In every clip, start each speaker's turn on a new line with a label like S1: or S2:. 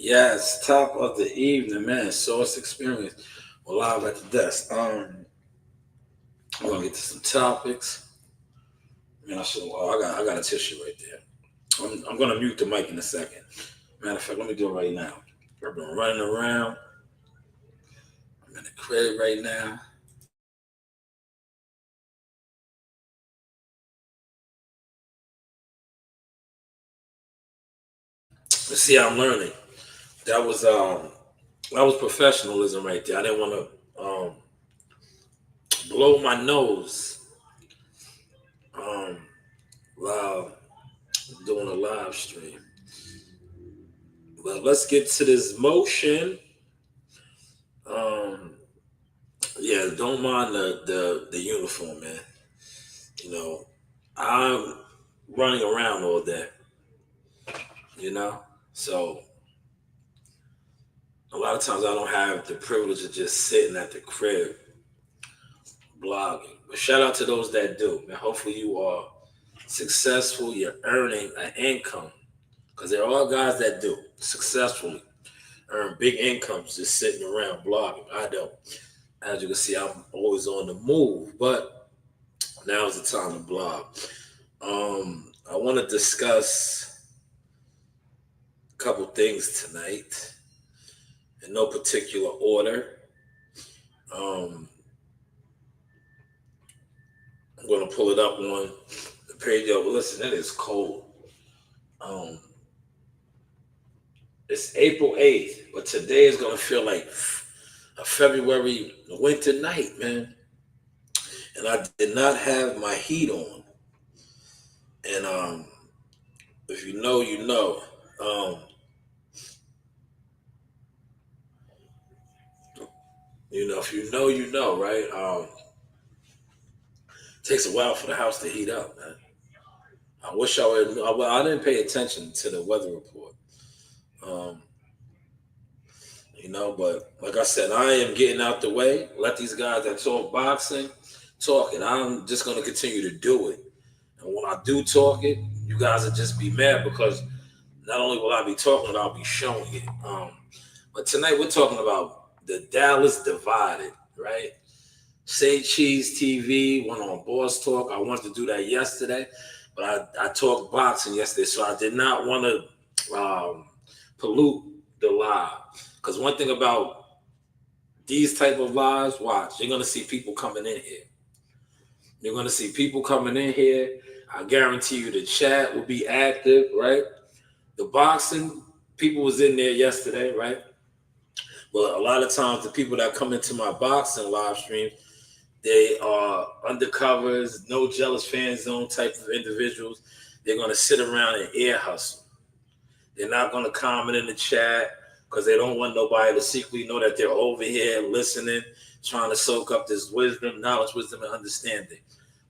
S1: Yes, top of the evening, man. Source experience. We're live at the desk. We're gonna get to some topics. Man, I should. Oh, I got a tissue right there. I'm gonna mute the mic in a second. Matter of fact, let me do it right now. I've been running around. I'm in the crib right now. Let's see how I'm learning. That was um that was professionalism right there. I didn't want to blow my nose um while doing a live stream. But let's get to this motion. Um, yeah, don't mind the uniform, man. You know, I'm running around all day. You know, so a lot of times I don't have the privilege of just sitting at the crib blogging. But shout out to those that do, man. Hopefully you are successful. You're earning an income because there are guys that do successfully earn big incomes just sitting around blogging. I don't. As you can see, I'm always on the move, but now's the time to blog. I want to discuss a couple things tonight in no particular order. Um, I'm going to pull it up on the page. Yo, listen, it is cold. Um, it's April 8th, but today is going to feel like a February winter night, man. And I did not have my heat on. And if you know, you know. If you know, you know, right? It takes a while for the house to heat up, man. I wish I would. Well, I didn't pay attention to the weather report. Um, but like I said, I am getting out the way. Let these guys that talk boxing talk, and I'm just going to continue to do it. And when I do talk it, you guys will just be mad because not only will I be talking it, I'll be showing it. But tonight we're talking about the Dallas divided, right? Say Cheese TV went on Boss Talk. I wanted to do that yesterday, but I talked boxing yesterday, so I did not want to pollute the live. Because one thing about these type of lives, watch, you're gonna see people coming in here. You're gonna see people coming in here. I guarantee you the chat will be active, right? The boxing people was in there yesterday, right? But a lot of times the people that come into my boxing live streams, they are undercovers, no jealous fan zone type of individuals. They're going to sit around and ear hustle. They're not going to comment in the chat because they don't want nobody to secretly know that they're over here listening, trying to soak up this wisdom, knowledge, wisdom, and understanding.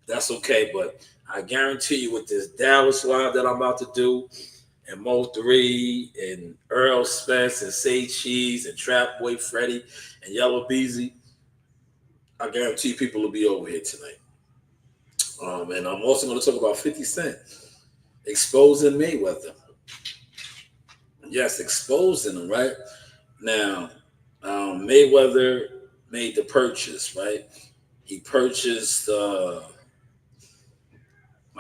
S1: That's okay, but I guarantee you with this Dallas live that I'm about to do, and MO3, and Earl Spence, and Say Cheese, and Trap Boy Freddy, and Yellow Beezy, I guarantee people will be over here tonight. And I'm also going to talk about 50 Cent exposing Mayweather. Yes, exposing him, right? Now, Mayweather made the purchase, right? He purchased,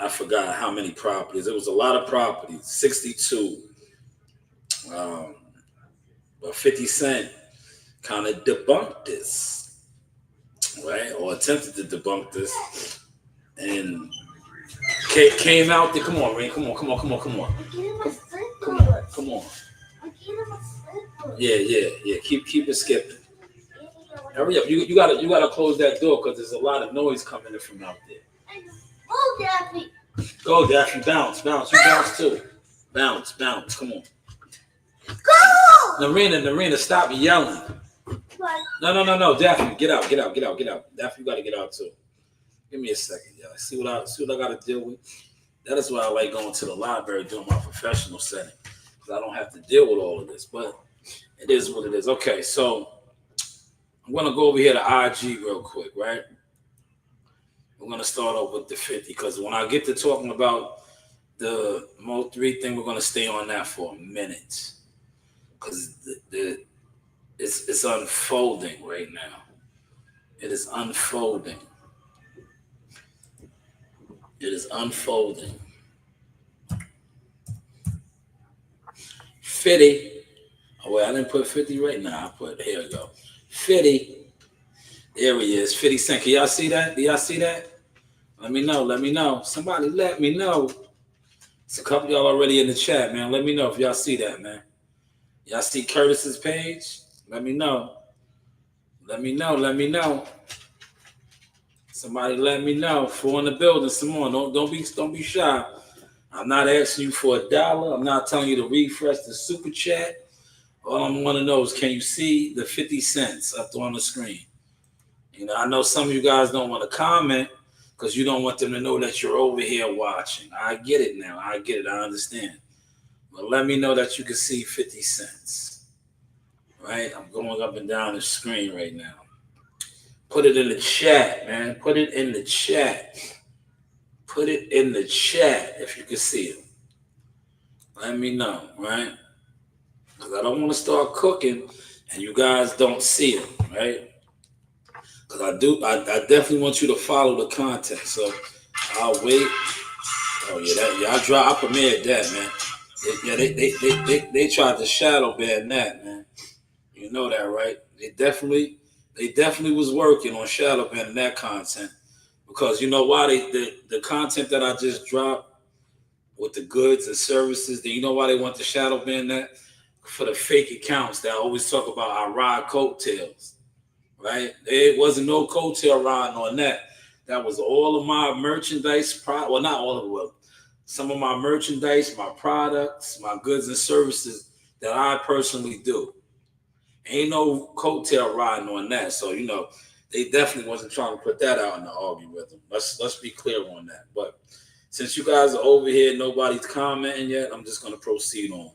S1: I forgot how many properties. It was a lot of properties, 62. Um, but 50 Cent kind of debunked this, right? Or attempted to debunk this. And came out there. Come on, Rain. Come on. Come on. Yeah. Keep it skipping. Hurry up. You gotta close that door because there's a lot of noise coming in from out there.
S2: Oh, Daffy.
S1: Go, Daffy. Bounce. You bounce too. Bounce. Come on.
S2: Go!
S1: Narina, stop yelling. No. Daffy, get out. Daffy, you gotta get out too. Give me a second, y'all. See what I gotta deal with. That is why I like going to the library doing my professional setting. Because I don't have to deal with all of this. But it is what it is. Okay, so I'm gonna go over here to IG real quick, right? We're gonna start off with the 50 because when I get to talking about the MO3 thing, we're gonna stay on that for a minute. because it's unfolding right now. It is unfolding. It is unfolding. 50. Oh, wait, I didn't put 50 right now. I put, here we go. 50. There he is. 50 Cent. Can y'all see that? Do y'all see that? Let me know. Let me know. Somebody let me know. It's a couple of y'all already in the chat, man. Let me know if y'all see that, man. Y'all see Curtis's page? Let me know. Let me know. Let me know. Somebody let me know. For in the building, some more. Don't be shy. I'm not asking you for $1. I'm not telling you to refresh the super chat. All I want to know is, can you see the 50 cents up on the screen? You know, I know some of you guys don't want to comment because you don't want them to know that you're over here watching. I get it now. I get it. I understand. But let me know that you can see 50 cents. Right? I'm going up and down the screen right now. Put it in the chat, man. Put it in the chat. Put it in the chat if you can see it. Let me know, right? Because I don't want to start cooking and you guys don't see it, right? Because I definitely want you to follow the content. So I'll wait. Oh yeah, I premiered that, man. They tried to shadow ban that, man. You know that, right? They definitely was working on shadow banning that content. Because you know why the content that I just dropped with the goods and services, you know why they want to shadow ban that? For the fake accounts that always talk about I ride coattails, right? There wasn't no coattail riding on that. That was all of my merchandise, well, not all of them, some of my merchandise, my products, my goods and services that I personally do. Ain't no coattail riding on that. So, you know, they definitely wasn't trying to put that out in the algorithm. Let's be clear on that. But since you guys are over here, nobody's commenting yet, I'm just going to proceed on.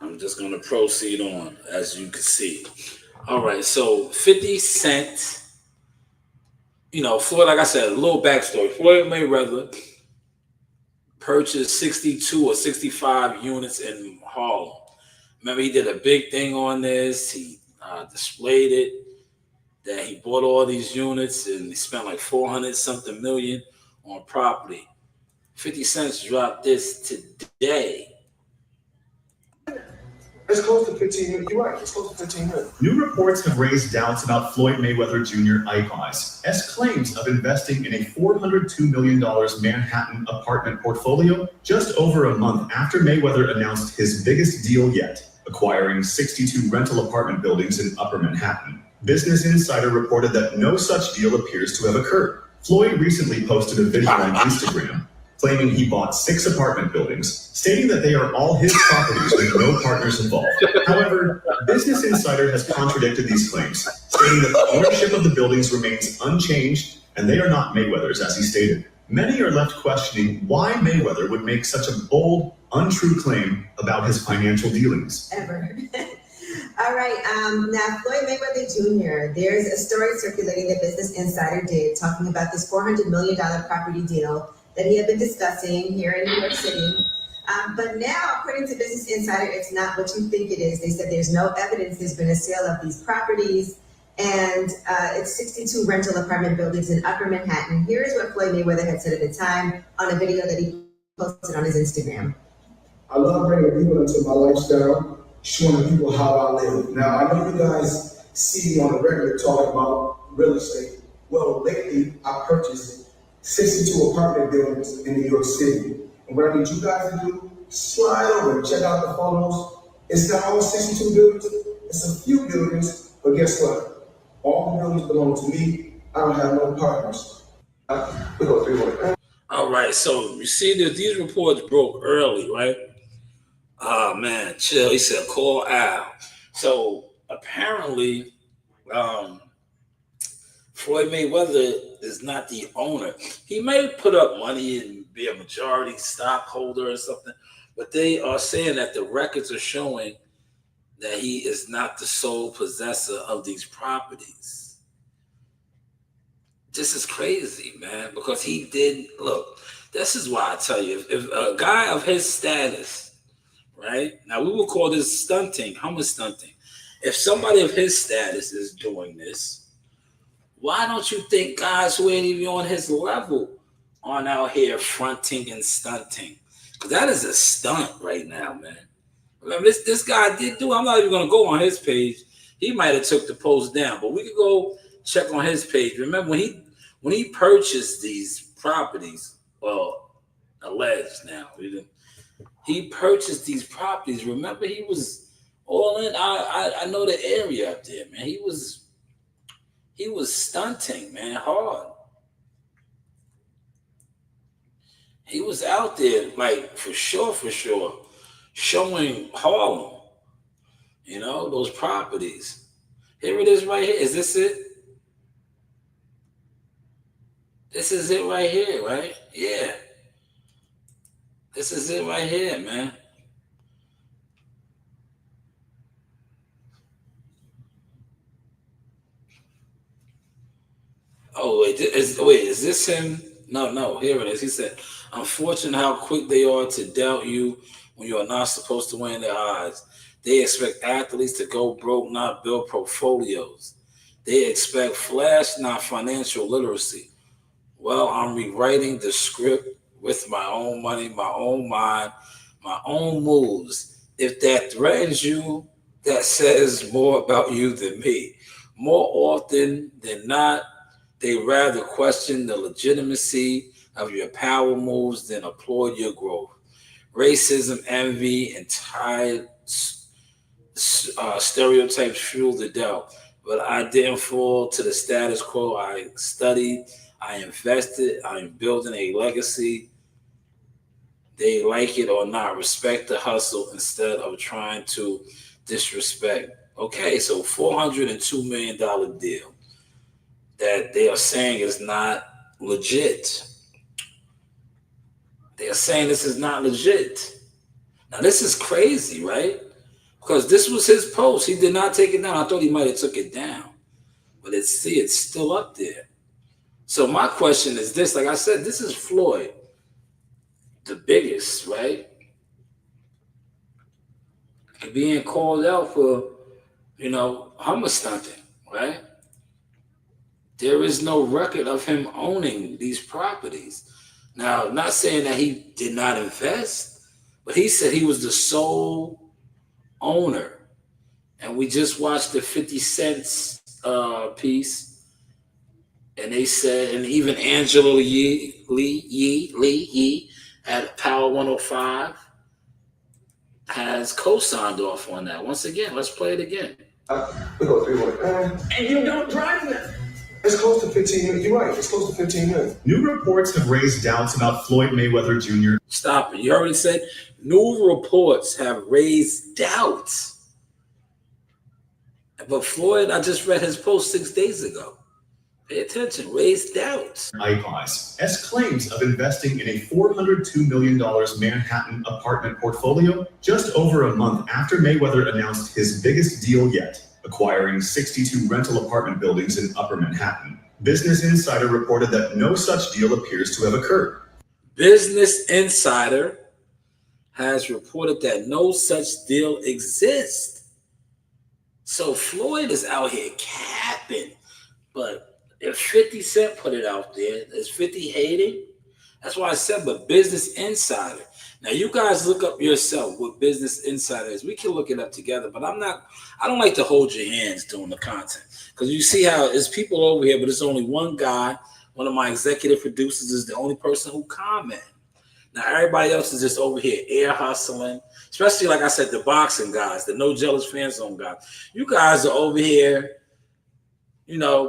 S1: I'm just going to proceed on, as you can see. All right, so 50 Cent, you know, Floyd, like I said, a little backstory. Floyd Mayweather purchased 62 or 65 units in Harlem. Remember, he did a big thing on this. He displayed it, that he bought all these units and he spent like 400-something million on property. 50 Cent dropped this today.
S3: It's close to 15 minutes. You're right. It's close to 15 minutes.
S4: New reports have raised doubts about Floyd Mayweather Jr. Icon's claims of investing in a $402 million Manhattan apartment portfolio just over a month after Mayweather announced his biggest deal yet, acquiring 62 rental apartment buildings in Upper Manhattan. Business Insider reported that no such deal appears to have occurred. Floyd recently posted a video on Instagram claiming he bought 6 apartment buildings, stating that they are all his properties with no partners involved. However, Business Insider has contradicted these claims, stating that the ownership of the buildings remains unchanged and they are not Mayweather's, as he stated. Many are left questioning why Mayweather would make such a bold, untrue claim about his financial dealings.
S5: Ever. All right, now Floyd Mayweather Jr., there's a story circulating that Business Insider did talking about this $400 million property deal that he had been discussing here in New York City. But now, according to Business Insider, it's not what you think it is. They said there's no evidence there's been a sale of these properties, and it's 62 rental apartment buildings in Upper Manhattan. Here is what Floyd Mayweather had said at the time on a video that he posted on his Instagram.
S3: I love bringing people into my lifestyle, showing people how I live. Now, I know you guys see me on the regular talking about real estate. Well, lately, I purchased 62 apartment buildings in New York City. And what I need you guys to do, slide over and check out the photos. It's not all 62 buildings, it's a few buildings, but guess what? All the buildings belong to me. I don't have no partners. We go 3-1.
S1: All right, so you see that these reports broke early, right? Oh man, chill. He said call Al. So apparently, Floyd Mayweather is not the owner. He may put up money and be a majority stockholder or something, but they are saying that the records are showing that he is not the sole possessor of these properties. This is crazy, man, because he did, look, This is why I tell you, if a guy of his status, right? Now we will call this stunting. How much stunting? If somebody of his status is doing this, why don't you think guys who ain't even on his level aren't out here fronting and stunting? Because that is a stunt right now, man. Remember, this guy did do. I'm not even gonna go on his page. He might have took the post down, but we could go check on his page. Remember when he purchased these properties, well, alleged now. He purchased these properties. Remember, he was all in. I know the area up there, man. He was stunting, man, hard. He was out there, like, for sure, showing Harlem, those properties. Here it is right here. Is this it? This is it right here, right? Yeah. This is it right here, man. Oh, wait, is this him? No, here it is. He said, unfortunate how quick they are to doubt you when you are not supposed to win their eyes. They expect athletes to go broke, not build portfolios. They expect flash, not financial literacy. Well, I'm rewriting the script with my own money, my own mind, my own moves. If that threatens you, that says more about you than me. More often than not, they rather question the legitimacy of your power moves than applaud your growth. Racism, envy, and tired stereotypes fuel the doubt. But I didn't fall to the status quo. I studied, I invested, I'm building a legacy. They like it or not, respect the hustle instead of trying to disrespect. Okay, so $402 million deal that they are saying is not legit. They are saying this is not legit. Now, this is crazy, right? Because this was his post. He did not take it down. I thought he might have took it down. But it's still up there. So my question is this. Like I said, this is Floyd, the biggest, right? And being called out for, hummer stunting, right? There is no record of him owning these properties. Now, not saying that he did not invest, but he said he was the sole owner. And we just watched the 50 Cent piece, and they said, and even Angela Yee at Power 105 has co-signed off on that. Once again, let's play it again.
S3: We go 3-1.
S6: And you don't drive them.
S3: It's close to 15 minutes. You're right. It's close to 15 minutes.
S4: New reports have raised doubts about Floyd Mayweather Jr.
S1: Stop it. You already said new reports have raised doubts. But Floyd, I just read his post 6 days ago. Pay attention. Raised doubts.
S4: Icons as claims of investing in a $402 million Manhattan apartment portfolio just over a month after Mayweather announced his biggest deal yet, acquiring 62 rental apartment buildings in Upper Manhattan. Business Insider reported that no such deal appears to have occurred.
S1: Business Insider has reported that no such deal exists. So Floyd is out here capping. But if 50 Cent put it out there, is 50 hating? That's why I said, but Business Insider. Now, you guys look up yourself what Business Insider is. We can look it up together, but I don't like to hold your hands doing the content. Because you see how there's people over here, but it's only one guy. One of my executive producers is the only person who comment. Now, everybody else is just over here air hustling, especially, like I said, the boxing guys, the No Jealous Fan Zone guys. You guys are over here,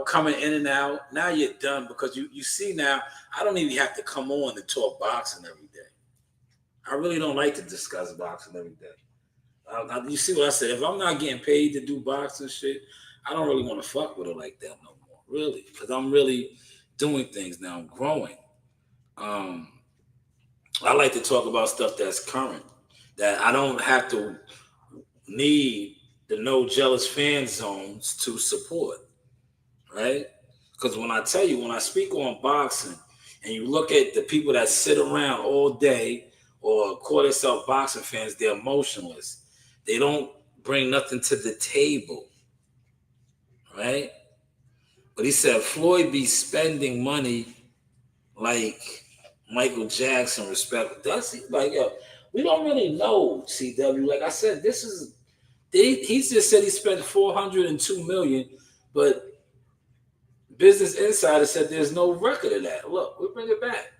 S1: coming in and out. Now you're done because you see now, I don't even have to come on to talk boxing every day. I really don't like to discuss boxing every day. You see what I said? If I'm not getting paid to do boxing shit, I don't really want to fuck with it like that no more, really, because I'm really doing things now. I'm growing. I like to talk about stuff that's current, that I don't have to need the No Jealous Fan Zones to support, right? Because when I speak on boxing, and you look at the people that sit around all day or call themselves boxing fans, they're emotionless. They don't bring nothing to the table, right? But he said Floyd be spending money like Michael Jackson respect. Does he? Like, yo, we don't really know, CW. Like I said, he just said he spent $402 million, but Business Insider said there's no record of that. Look, we'll bring it back.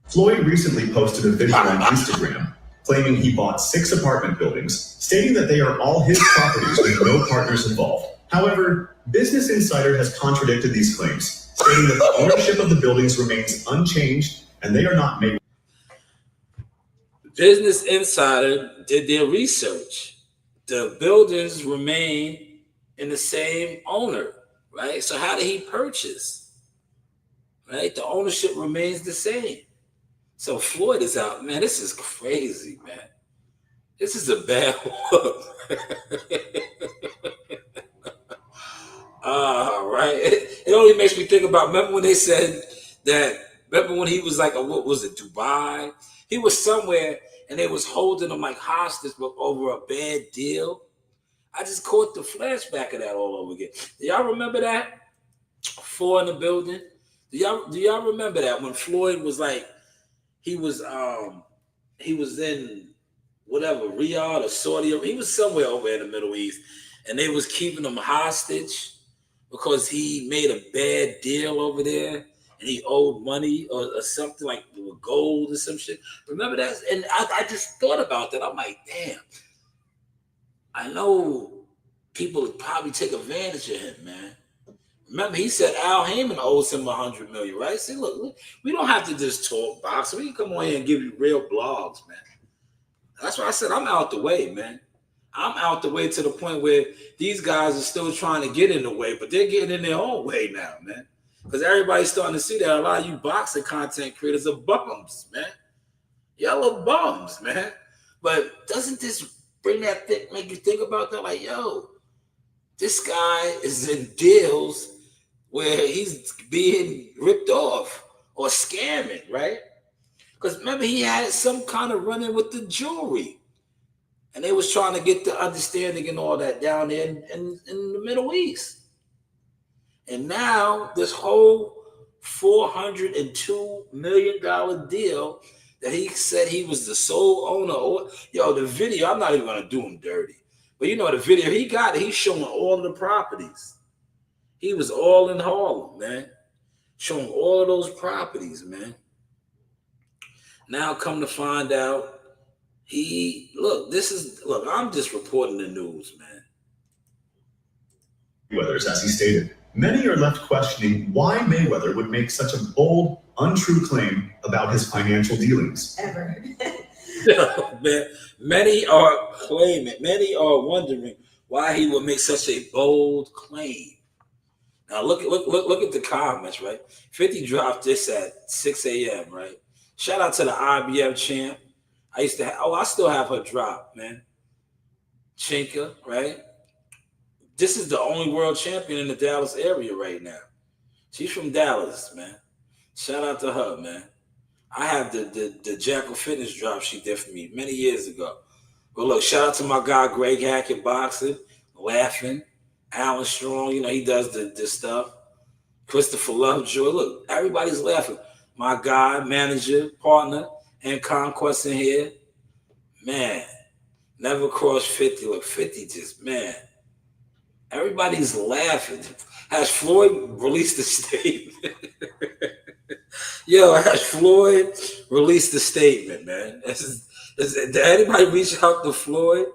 S4: Floyd recently posted a video on Instagram claiming he bought 6 apartment buildings, stating that they are all his properties with no partners involved. However, Business Insider has contradicted these claims, stating that the ownership of the buildings remains unchanged and they are not made.
S1: Business Insider did their research. The buildings remain in the same owner, right? So how did he purchase? Right? The ownership remains the same. So Floyd is out. Man, this is crazy, man. This is a bad look. Right. It only makes me think about, remember when they said that, remember when he was like, what was it, Dubai? He was somewhere and they was holding him like hostage over a bad deal. I just caught the flashback of that all over again. Do y'all remember that? 4 in the building. Do y'all remember that when Floyd was like, he was in whatever, Riyadh or Saudi, he was somewhere over in the Middle East, and they was keeping him hostage because he made a bad deal over there and he owed money or something like gold or some shit. Remember that? And I just thought about that. I'm like, damn. I know people would probably take advantage of him, man. Remember, he said Al Heyman owes him $100 million, right? See, look, we don't have to just talk boxing. We can come on here and give you real blogs, man. That's why I said I'm out the way, man. I'm out the way to the point where these guys are still trying to get in the way, but they're getting in their own way now, man. Because everybody's starting to see that a lot of you boxing content creators are bums, man. Y'all are bums, man. But doesn't this bring that thing, make you think about that? Like, yo, this guy is in deals where he's being ripped off or scamming, right? Because remember, he had some kind of run-in with the jewelry. And they was trying to get the understanding and all that down there in the Middle East. And now this whole $402 million deal that he said he was the sole owner. Yo, the video, I'm not even going to do him dirty. But you know the video, he's showing all of the properties. He was all in Harlem, man. Showing all of those properties, man. Now come to find out, I'm just reporting the news, man.
S4: Mayweather's, as he stated. Many are left questioning why Mayweather would make such a bold, untrue claim about his financial dealings.
S5: Ever.
S1: Man, many are wondering why he would make such a bold claim. Now look at the comments, right? 50 dropped this at 6 a.m., right? Shout out to the IBF champ. I still have her drop, man. Chinka, right? This is the only world champion in the Dallas area right now. She's from Dallas, man. Shout out to her, man. I have the Jackal Fitness drop she did for me many years ago. But look, shout out to my guy Greg Hackett Boxing, laughing. Alan Strong, he does the stuff. Christopher Lovejoy. Look, everybody's laughing. My guy, manager, partner, and Conquest in here. Man, never crossed 50. Look, 50 just, man. Everybody's laughing. Has Floyd released a statement? Yo, has Floyd released a statement, man? Did anybody reach out to Floyd?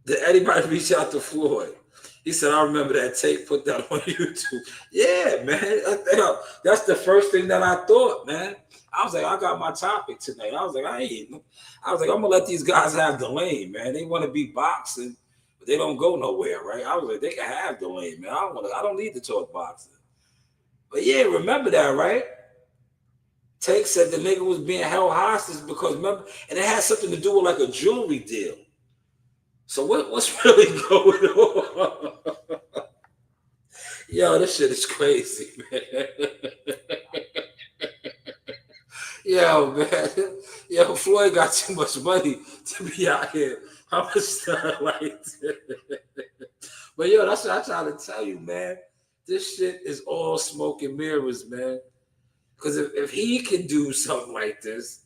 S1: Did anybody reach out to Floyd? He said, I remember that tape, put that on YouTube. Yeah, man. That's the first thing that I thought, man. I was like, I got my topic tonight. I was like, I'm going to let these guys have the lane, man. They want to be boxing, but they don't go nowhere, right? I was like, they can have the lane, man. I don't need to talk boxing. But yeah, remember that, right? Take said the nigga was being held hostage because, remember, and it had something to do with like a jewelry deal. So what's really going on? Yo, this shit is crazy, man. Yo, man. Yo, Floyd got too much money to be out here. I'm a stud like that. But yo, that's what I try to tell you, man. This shit is all smoke and mirrors, man. Because if he can do something like this,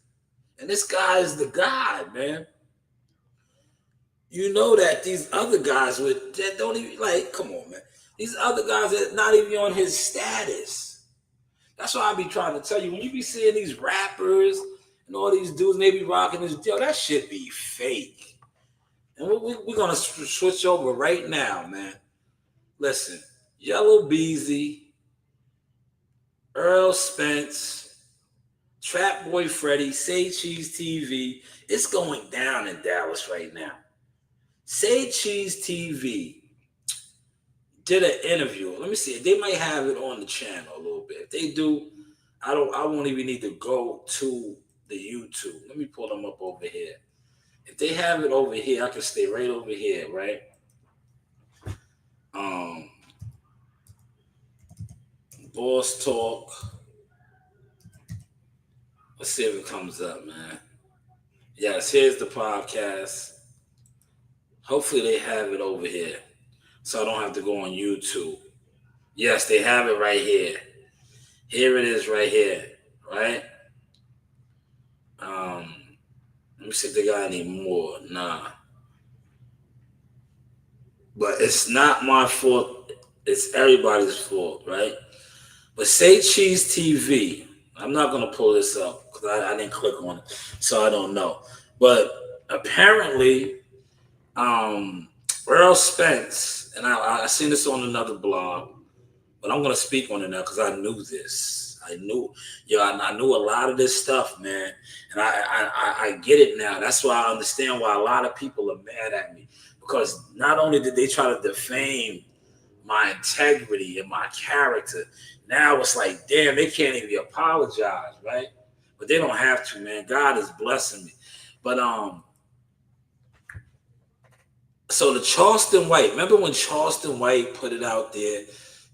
S1: and this guy is the guy, man. You know that these other guys that don't even like, come on, man. These other guys that not even on his status. That's why I be trying to tell you, when you be seeing these rappers and all these dudes, and they be rocking this, yo, that shit be fake. And we're going to switch over right now, man. Listen, Yellow Beezy, Earl Spence, Trap Boy Freddy, Say Cheese TV. It's going down in Dallas right now. Say Cheese TV did an interview. Let me see. They might have it on the channel a little bit. If they do, I won't even need to go to the YouTube. Let me pull them up over here. If they have it over here, I can stay right over here, right? Boss Talk. Let's see if it comes up, man. Yes, here's the podcast. Hopefully they have it over here, so I don't have to go on YouTube. Yes, they have it right here. Here it is right here, right? Let me see if they got any more. Nah. But it's not my fault. It's everybody's fault, right? But Say Cheese TV, I'm not going to pull this up because I didn't click on it, so I don't know. But apparently, Earl Spence, and I seen this on another blog, but I'm going to speak on it now because I knew this. I knew a lot of this stuff, man. And I get it now. That's why I understand why a lot of people are mad at me. Because not only did they try to defame my integrity and my character, now it's like, damn, they can't even apologize, right? But they don't have to, man. God is blessing me. But so the Charleston White, remember when Charleston White put it out there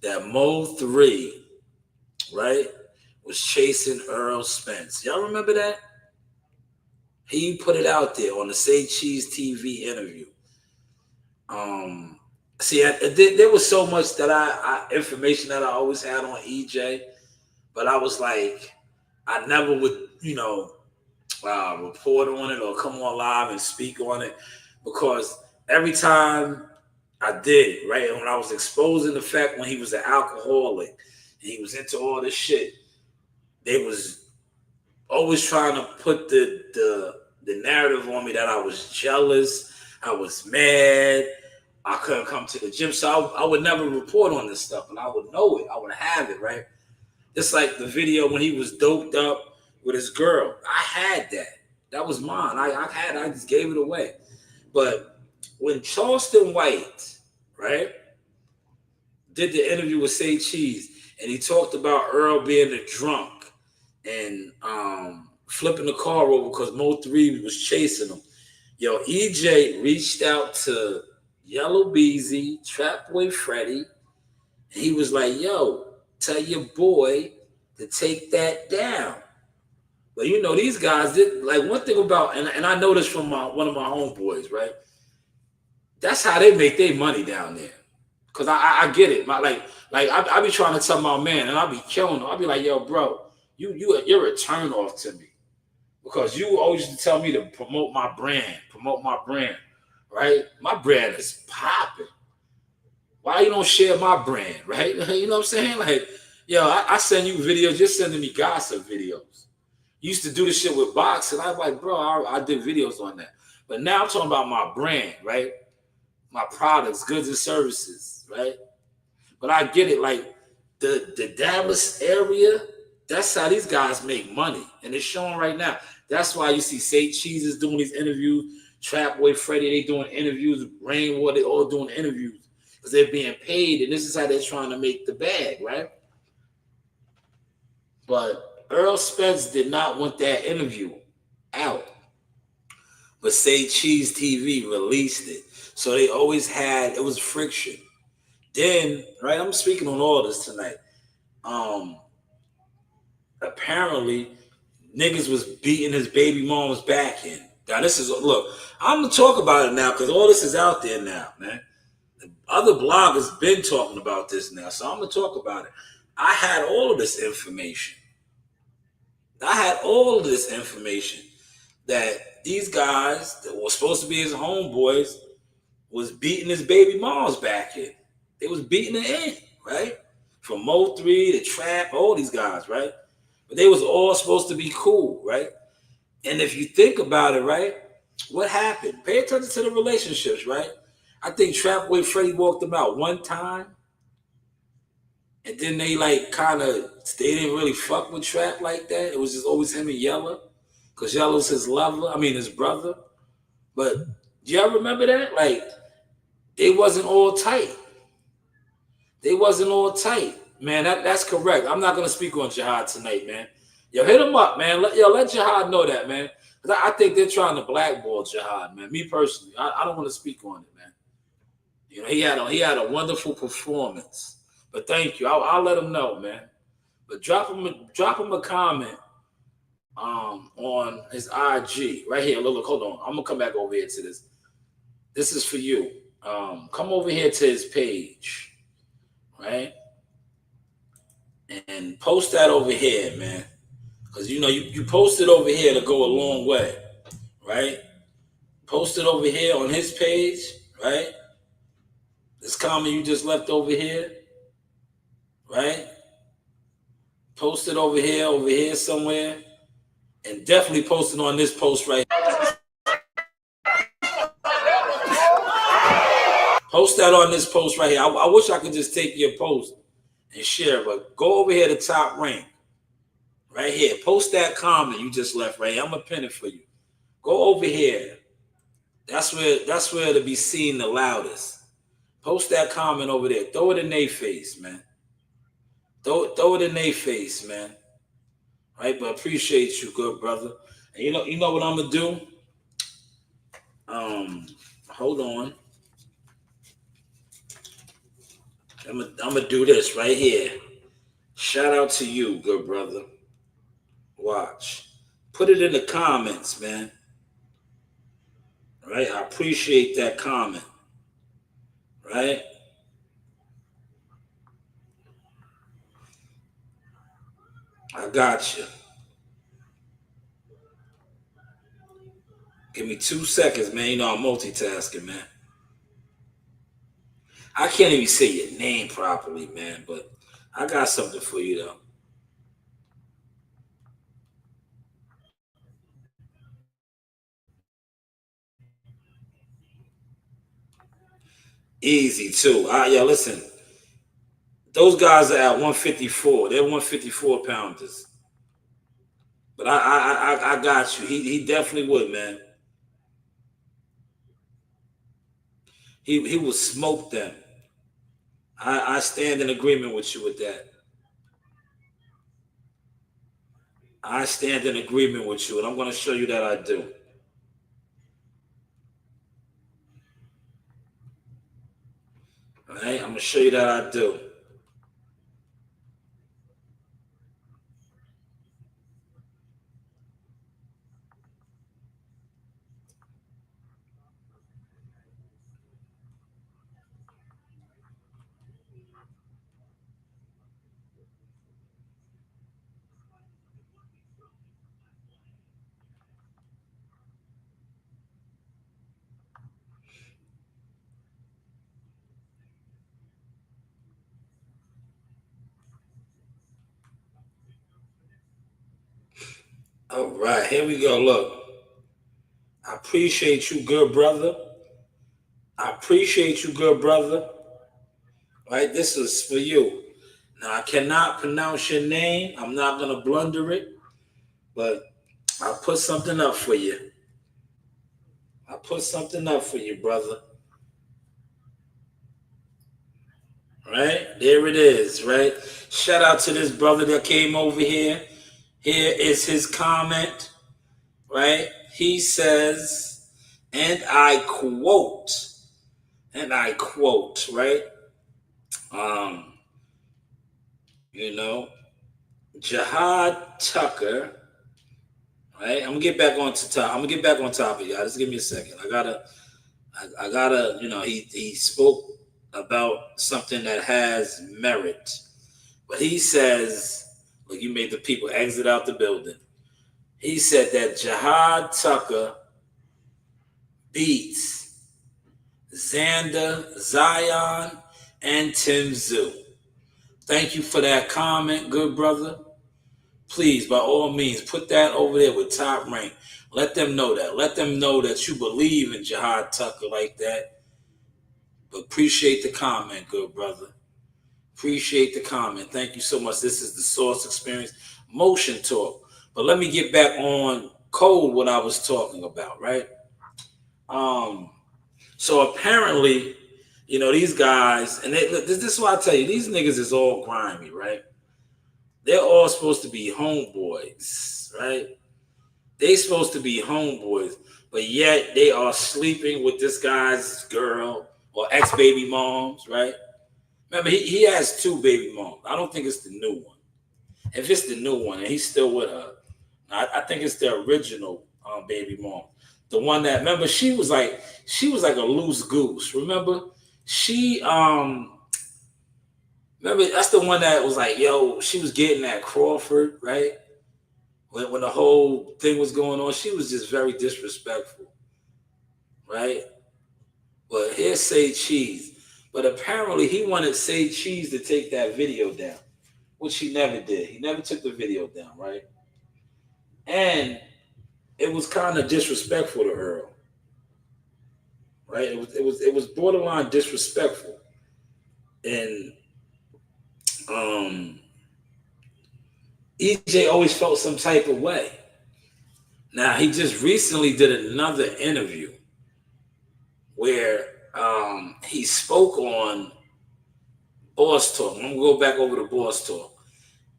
S1: that MO3, right, was chasing Earl Spence? Y'all remember that? He put it out there on the Say Cheese TV interview. There was so much that information that I always had on EJ, but I was like, I never would, report on it or come on live and speak on it, because every time I did, right, when I was exposing the fact when he was an alcoholic and he was into all this shit, they was always trying to put the narrative on me that I was jealous, I was mad, I couldn't come to the gym. So I would never report on this stuff, and I would know it. I would have it, right? Just like the video when he was doped up with his girl. I had that. That was mine. I just gave it away. But when Charleston White, right, did the interview with Say Cheese, and he talked about Earl being a drunk and flipping the car over because Mo3 was chasing him. Yo, EJ reached out to Yellow Beezy, Trap Boy Freddy, and he was like, yo, tell your boy to take that down. But these guys did, like, one thing about, and I know this from one of my homeboys, right? That's how they make their money down there. Cause I get it. I be trying to tell my man, and I be killing him. I be like, yo, bro, you're a turn off to me. Because you always used to tell me to promote my brand, right? My brand is popping. Why you don't share my brand, right? You know what I'm saying? Like, yo, I send you videos, you're sending me gossip videos. You used to do this shit with boxing. I'm like, bro, I did videos on that. But now I'm talking about my brand, right? My products, goods and services, right? But I get it, like the Dallas area, that's how these guys make money. And it's showing right now. That's why you see Say Cheese is doing these interviews, Trap Boy Freddy, they doing interviews, Rainwater, they all doing interviews because they're being paid, and this is how they're trying to make the bag, right? But Earl Spence did not want that interview out. But Say Cheese TV released it. So they always had, it was friction. Then, right, I'm speaking on all this tonight. Apparently, niggas was beating his baby mom's back in. Now this is, look, I'm gonna talk about it now because all this is out there now, man. Other bloggers been talking about this now, so I'm gonna talk about it. I had all of this information. That these guys that were supposed to be his homeboys was beating his baby mom's back in. They was beating her in, right? From MO3 to Trap, all these guys, right? But they was all supposed to be cool, right? And if you think about it, right, what happened? Pay attention to the relationships, right? I think Trap Boy Freddie walked them out one time. And then they like they didn't really fuck with Trap like that. It was just always him and Yella. Because Yella's his lover, his brother. But do y'all remember that? Like, they wasn't all tight. Man, that's correct. I'm not going to speak on Jihad tonight, man. Yo, hit him up, man. Let Jihad know that, man. Because I think they're trying to blackball Jihad, man. Me personally, I don't want to speak on it, man. You know, he had a wonderful performance. But thank you. I'll let him know, man. But drop him a comment on his IG right here. Look, hold on. I'm gonna come back over here to this. This is for you. Come over here to his page, right? And post that over here, man. Because you post it over here to go a long way, right? Post it over here on his page, right? This comment you just left over here, right? Post it over here somewhere. And definitely post it on this post right here. Post that on this post right here. I wish I could just take your post and share, but go over here to top rank. Right here. Post that comment you just left right here. I'm going to pin it for you. Go over here. That's where it'll be seen the loudest. Post that comment over there. Throw it in their face, man. Throw it in their face, man. Right, but appreciate you, good brother. And you know what I'm gonna do? Hold on. I'm gonna do this right here. Shout out to you, good brother. Watch. Put it in the comments, man. Right, I appreciate that comment. Right. I got you. Give me 2 seconds, man. You know I'm multitasking, man. I can't even say your name properly, man, but I got something for you, though. Easy, too. Yeah, listen. Those guys are at 154. They're 154 pounders. But I got you. He definitely would, man. He will smoke them. I stand in agreement with you with that. I stand in agreement with you, and I'm going to show you that I do. All right? I'm going to show you that I do. All right, here we go. Look, I appreciate you, good brother. Right, this is for you. Now, I cannot pronounce your name. I'm not going to blunder it, but I'll put something up for you. Brother. Right, there it is, right? Shout out to this brother that came over here. Here is his comment, right? He says, and I quote, right? Jihad Tucker All right, I'm gonna get back on to top. I'm gonna get back on topic, y'all. Just give me a second. I gotta. You know, he spoke about something that has merit, but he says, look, you made the people exit out the building. He said that Jihad Tucker beats Xander, Zion, and Tim Zoo. Thank you for that comment, good brother. Please, by all means, put that over there with Top Rank. Let them know that. Let them know that you believe in Jihad Tucker like that. But appreciate the comment, good brother. Appreciate the comment. Thank you so much. This is the Source Experience Motion Talk. But let me get back on code what I was talking about, right? So apparently, you know, these guys, and this is why I tell you, these niggas is all grimy, right? They're all supposed to be homeboys, right? They supposed to be homeboys, but yet they are sleeping with this guy's girl or ex-baby moms, right? Remember, he has 2 baby moms. I don't think it's the new one. If it's the new one and he's still with her, I think it's the original baby mom. The one that, remember, she was like a loose goose. Remember, remember that's the one that was like, yo, she was getting at Crawford, right? When the whole thing was going on, she was just very disrespectful, right? But here's Say Cheese. But apparently he wanted Say Cheese to take that video down, which he never did. He never took the video down, right? And it was kind of disrespectful to Earl, right? It was borderline disrespectful, and EJ always felt some type of way. Now he just recently did another interview where he spoke on Boss Talk. I'm gonna go back over to Boss Talk.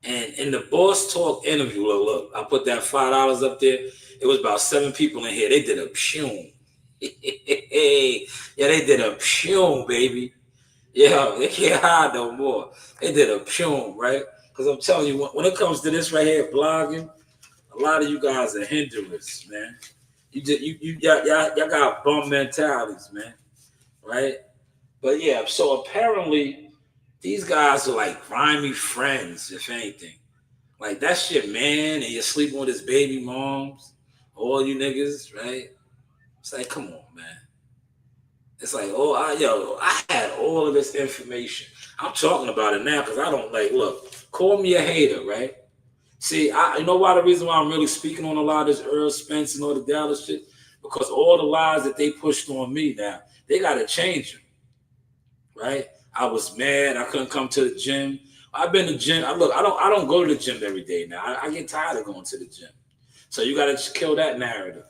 S1: And in the Boss Talk interview, look, I put that $5 up there. It was about 7 people in here. They did a pshum. Yeah, they did a pshum, baby. Yeah, they can't hide no more. They did a pshum, right? Because I'm telling you, when it comes to this right here, blogging, a lot of you guys are hindrance, man. Y'all got bum mentalities, man, right? But yeah, so apparently these guys are like grimy friends, if anything. Like, that's your man, and you're sleeping with his baby moms, all you niggas, right? It's like, come on, man. It's like, I had all of this information. I'm talking about it now because I don't look, call me a hater, right? See, you know why the reason why I'm really speaking on a lot of this Earl Spence and all the Dallas shit? Because all the lies that they pushed on me now, they got to change them, right? I was mad. I couldn't come to the gym. I've been to the gym. I don't go to the gym every day now. I get tired of going to the gym. So you got to kill that narrative.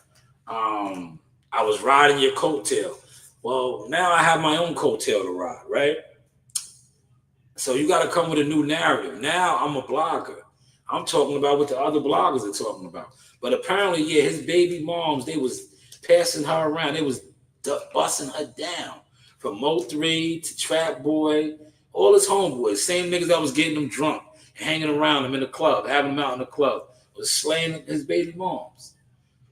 S1: I was riding your coattail. Well, now I have my own coattail to ride, right? So you got to come with a new narrative. Now I'm a blogger. I'm talking about what the other bloggers are talking about. But apparently, yeah, his baby moms, they was passing her around. They was busting her down. From MO3 to Trap Boy, all his homeboys, same niggas that was getting them drunk and hanging around him in the club, having them out in the club, was slaying his baby moms.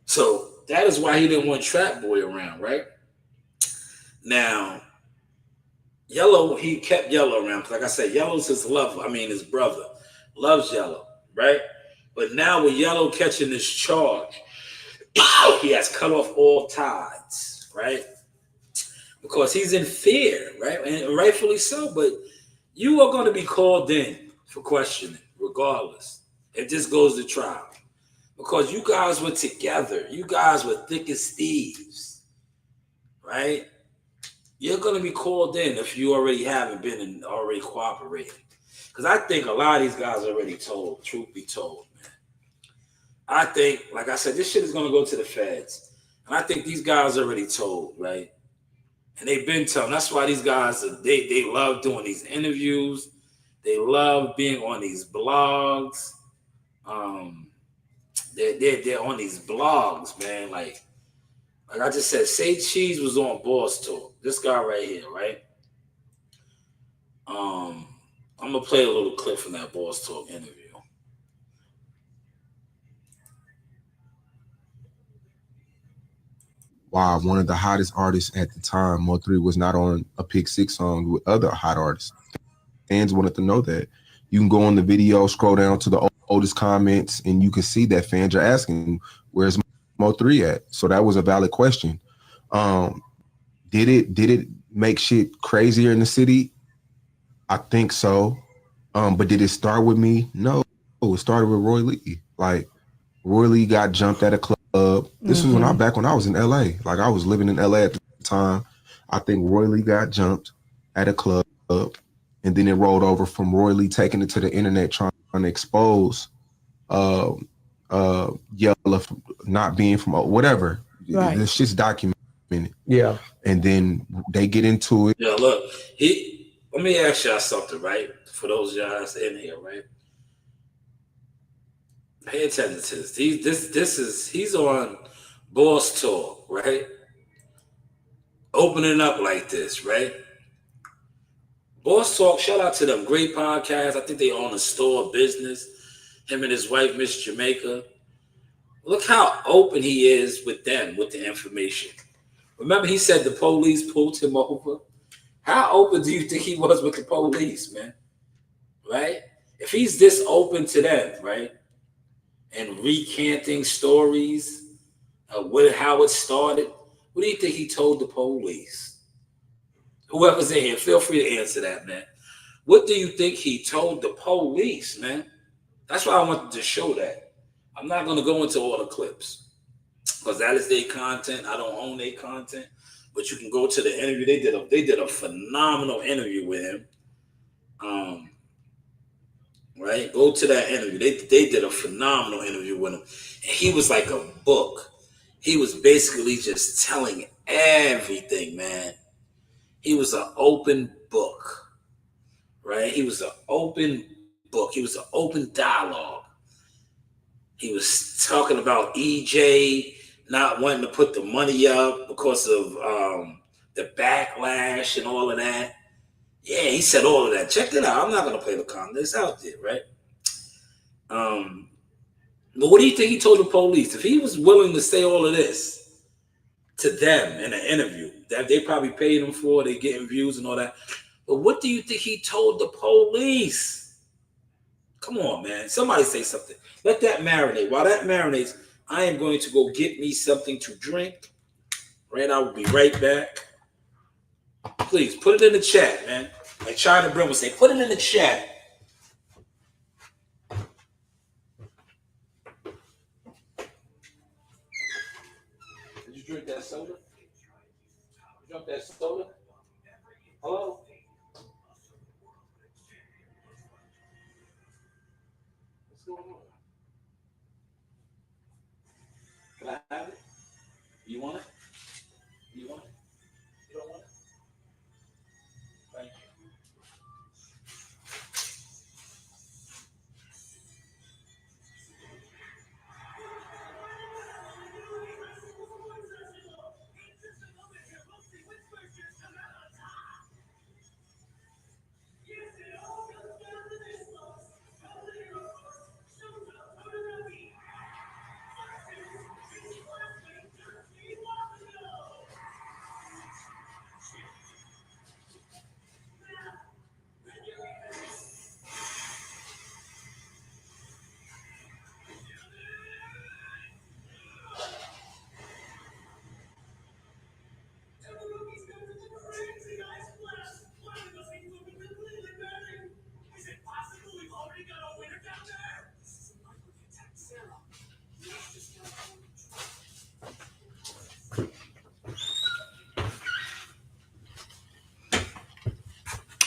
S1: So that is why he didn't want Trap Boy around, right? Now, Yellow, he kept Yellow around. Like I said, Yellow's his his brother. Loves Yellow, right? But now with Yellow catching this charge, he has cut off all ties, right? Because he's in fear, right? And rightfully so. But you are going to be called in for questioning, regardless. If this goes to trial. Because you guys were together. You guys were thick as thieves, right? You're going to be called in if you already haven't been and already cooperating. Because I think a lot of these guys are already told, truth be told, man. I think, like I said, this shit is going to go to the feds. And I think these guys are already told, right? And they've been telling. That's why these guys, they love doing these interviews. They love being on these blogs. They're on these blogs, man. Like I just said, Say Cheese was on Boss Talk. This guy right here, right? I'm gonna play a little clip from that Boss Talk interview.
S6: why one of the hottest artists at the time, Mo3, was not on a Pick 6 song with other hot artists. Fans wanted to know that. You can go on the video, scroll down to the oldest comments, and you can see that fans are asking, where's Mo3 at? So that was a valid question. Did it make shit crazier in the city? I think so. But did it start with me? No. It started with Roy Lee. Like, Roy Lee got jumped at a club. This was when I was in LA. Like, I was living in LA at the time. I think Roy Lee got jumped at a club, and then it rolled over from Roy Lee taking it to the internet trying to expose Yella not being from whatever.
S7: Right.
S6: This shit's documented.
S7: Yeah.
S6: And then they get into it.
S1: Yeah, look, let me ask y'all something, right? For those of y'all that's in here, right? Pay attention to this. He's on Boss Talk, right? Opening up like this, right? Boss Talk, shout out to them. Great podcast. I think they own a store business. Him and his wife, Miss Jamaica. Look how open he is with them, with the information. Remember, he said the police pulled him over. How open do you think he was with the police, man? Right? If he's this open to them, right? And recanting stories of how it started, what do you think he told the police? Whoever's in here, feel free to answer that, man. What do you think he told the police, man? That's why I wanted to show that. I'm not going to go into all the clips because that is their content. I don't own their content, but you can go to the interview. They did a phenomenal interview with him. Right? Go to that interview. They did a phenomenal interview with him. And he was like a book. He was basically just telling everything, man. He was an open book. Right? He was an open book. He was an open dialogue. He was talking about EJ not wanting to put the money up because of the backlash and all of that. Yeah, he said all of that. Check it out. I'm not going to play the comment. It's out there, right? But what do you think he told the police? If he was willing to say all of this to them in an interview, that they probably paid him for, they getting views and all that. But what do you think he told the police? Come on, man. Somebody say something. Let that marinate. While that marinates, I am going to go get me something to drink. Right? I will be right back. Please put it in the chat, man. Like China Brim would say, put it in the chat. Did you drink that soda? You drunk that soda? Hello? What's going on? Can I have it? You want it? You want it? You don't want it? Thank you.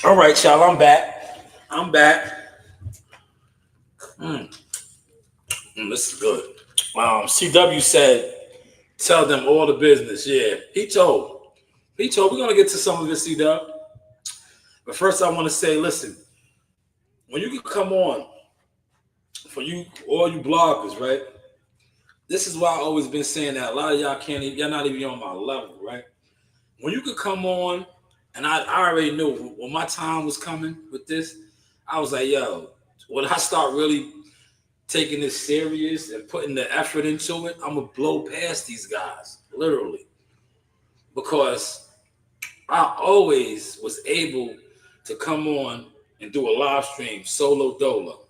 S1: All right, y'all. I'm back. This is good. CW said, tell them all the business. Yeah, he told. We're going to get to some of this, CW. But first, I want to say, listen, when you can come on, for you, all you bloggers, right? This is why I've always been saying that a lot of y'all y'all not even on my level, right? When you could come on, and I already knew when my time was coming with this, I was like, yo, when I start really taking this serious and putting the effort into it, I'm going to blow past these guys, literally. because I always was able to come on and do a live stream solo dolo.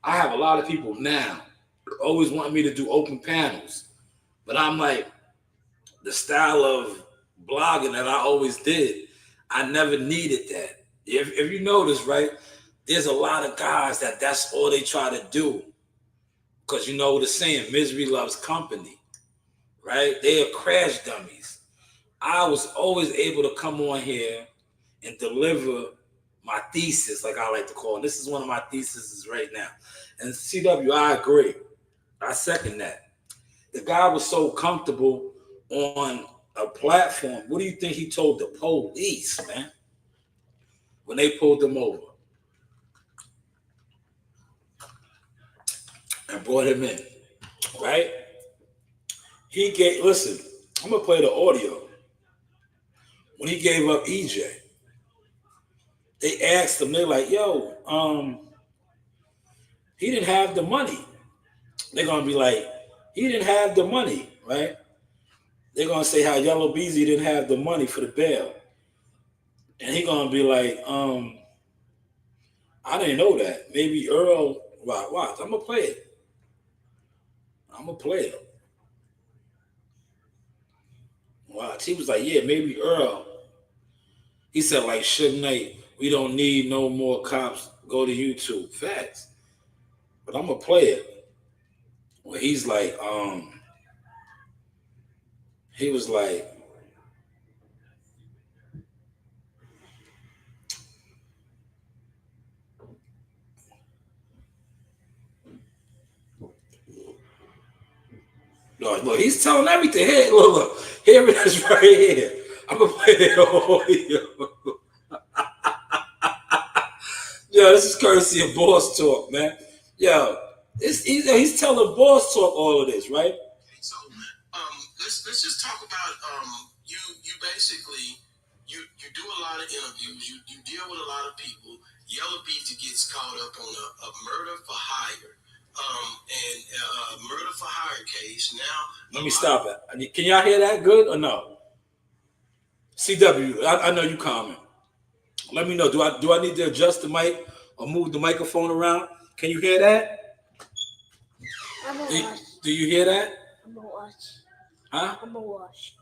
S1: I have a lot of people now always want me to do open panels, but I'm like, the style of blogging that I always did, I never needed that. If you notice, right, there's a lot of guys that's all they try to do. Because you know the saying, misery loves company, right? They are crash dummies. I was always able to come on here and deliver my thesis, like I like to call it. This is one of my theses right now. And CW, I agree. I second that. The guy was so comfortable on a platform. What do you think he told the police, man, when they pulled him over and brought him in, right? He gave, listen, I'm going to play the audio. When he gave up EJ, they asked him, they're like, yo, he didn't have the money. They're going to be like, he didn't have the money, right? They're going to say how Yellow Beezy didn't have the money for the bail. And he going to be like, I didn't know that. Maybe Earl, watch, I'm going to play it. Watch. He was like, yeah, maybe Earl. He said, like, Suge Knight, we don't need no more cops. Go to YouTube. Facts. But I'm going to play it. Where he's like, he was like, look, he's telling everything. Hey, look, here it is right here. I'm going to play the audio. Yo, this is courtesy of Boss Talk, man. Yo, he's telling Boss Talk all of this, right?
S7: So, let's just talk about you basically you do a lot of interviews. You deal with a lot of people. Yellow Beezy gets caught up on a murder for hire. And a murder for hire case. Now,
S1: let me stop it. Can y'all hear that good or no? CW, I know you comment. Let me know. Do I need to adjust the mic or move the microphone around? Can you hear that? Do you hear that?
S2: I'm gonna wash.
S1: Huh?
S2: I'm gonna wash.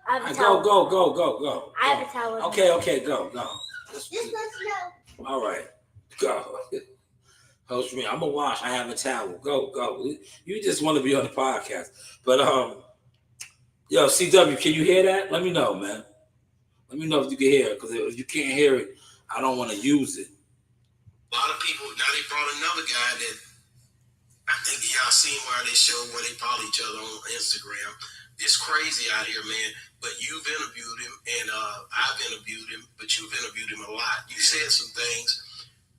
S2: I have a towel.
S1: Go.
S2: I have a towel.
S1: Okay, go.
S2: Just let you know.
S1: All right, go. Host me. I'm gonna wash. I have a towel. Go. You just want to be on the podcast, but yo, CW, can you hear that? Let me know, man. Let me know if you can hear it, because if you can't hear it, I don't want to use it.
S7: A lot of people, now they brought another guy that I think y'all seen where they show where they follow each other on Instagram. It's crazy out here, man. But you've interviewed him, and I've interviewed him, but you've interviewed him a lot. You said some things.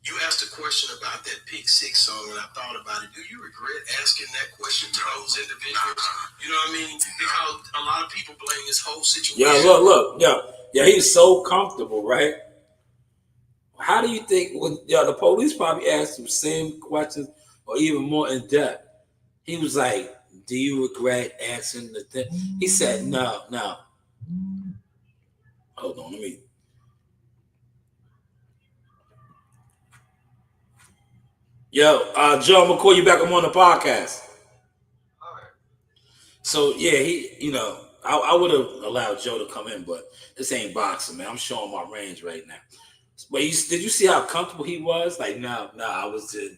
S7: You asked a question about that Pick 6 song, and I thought about it. Do you regret asking that question to those individuals? You know what I mean? Because a lot of people blame this whole situation.
S1: Yeah, look. Yeah, he's so comfortable, right? How do you think? The police probably asked him same questions or even more in depth. He was like, "Do you regret asking the thing?" He said, "No." Hold on, let me. Yo, Joe, I'm gonna call you back. I'm on the podcast.
S7: All right.
S1: So yeah, I would have allowed Joe to come in, but this ain't boxing, man. I'm showing my range right now. But did you see how comfortable he was? Like, no, I was just.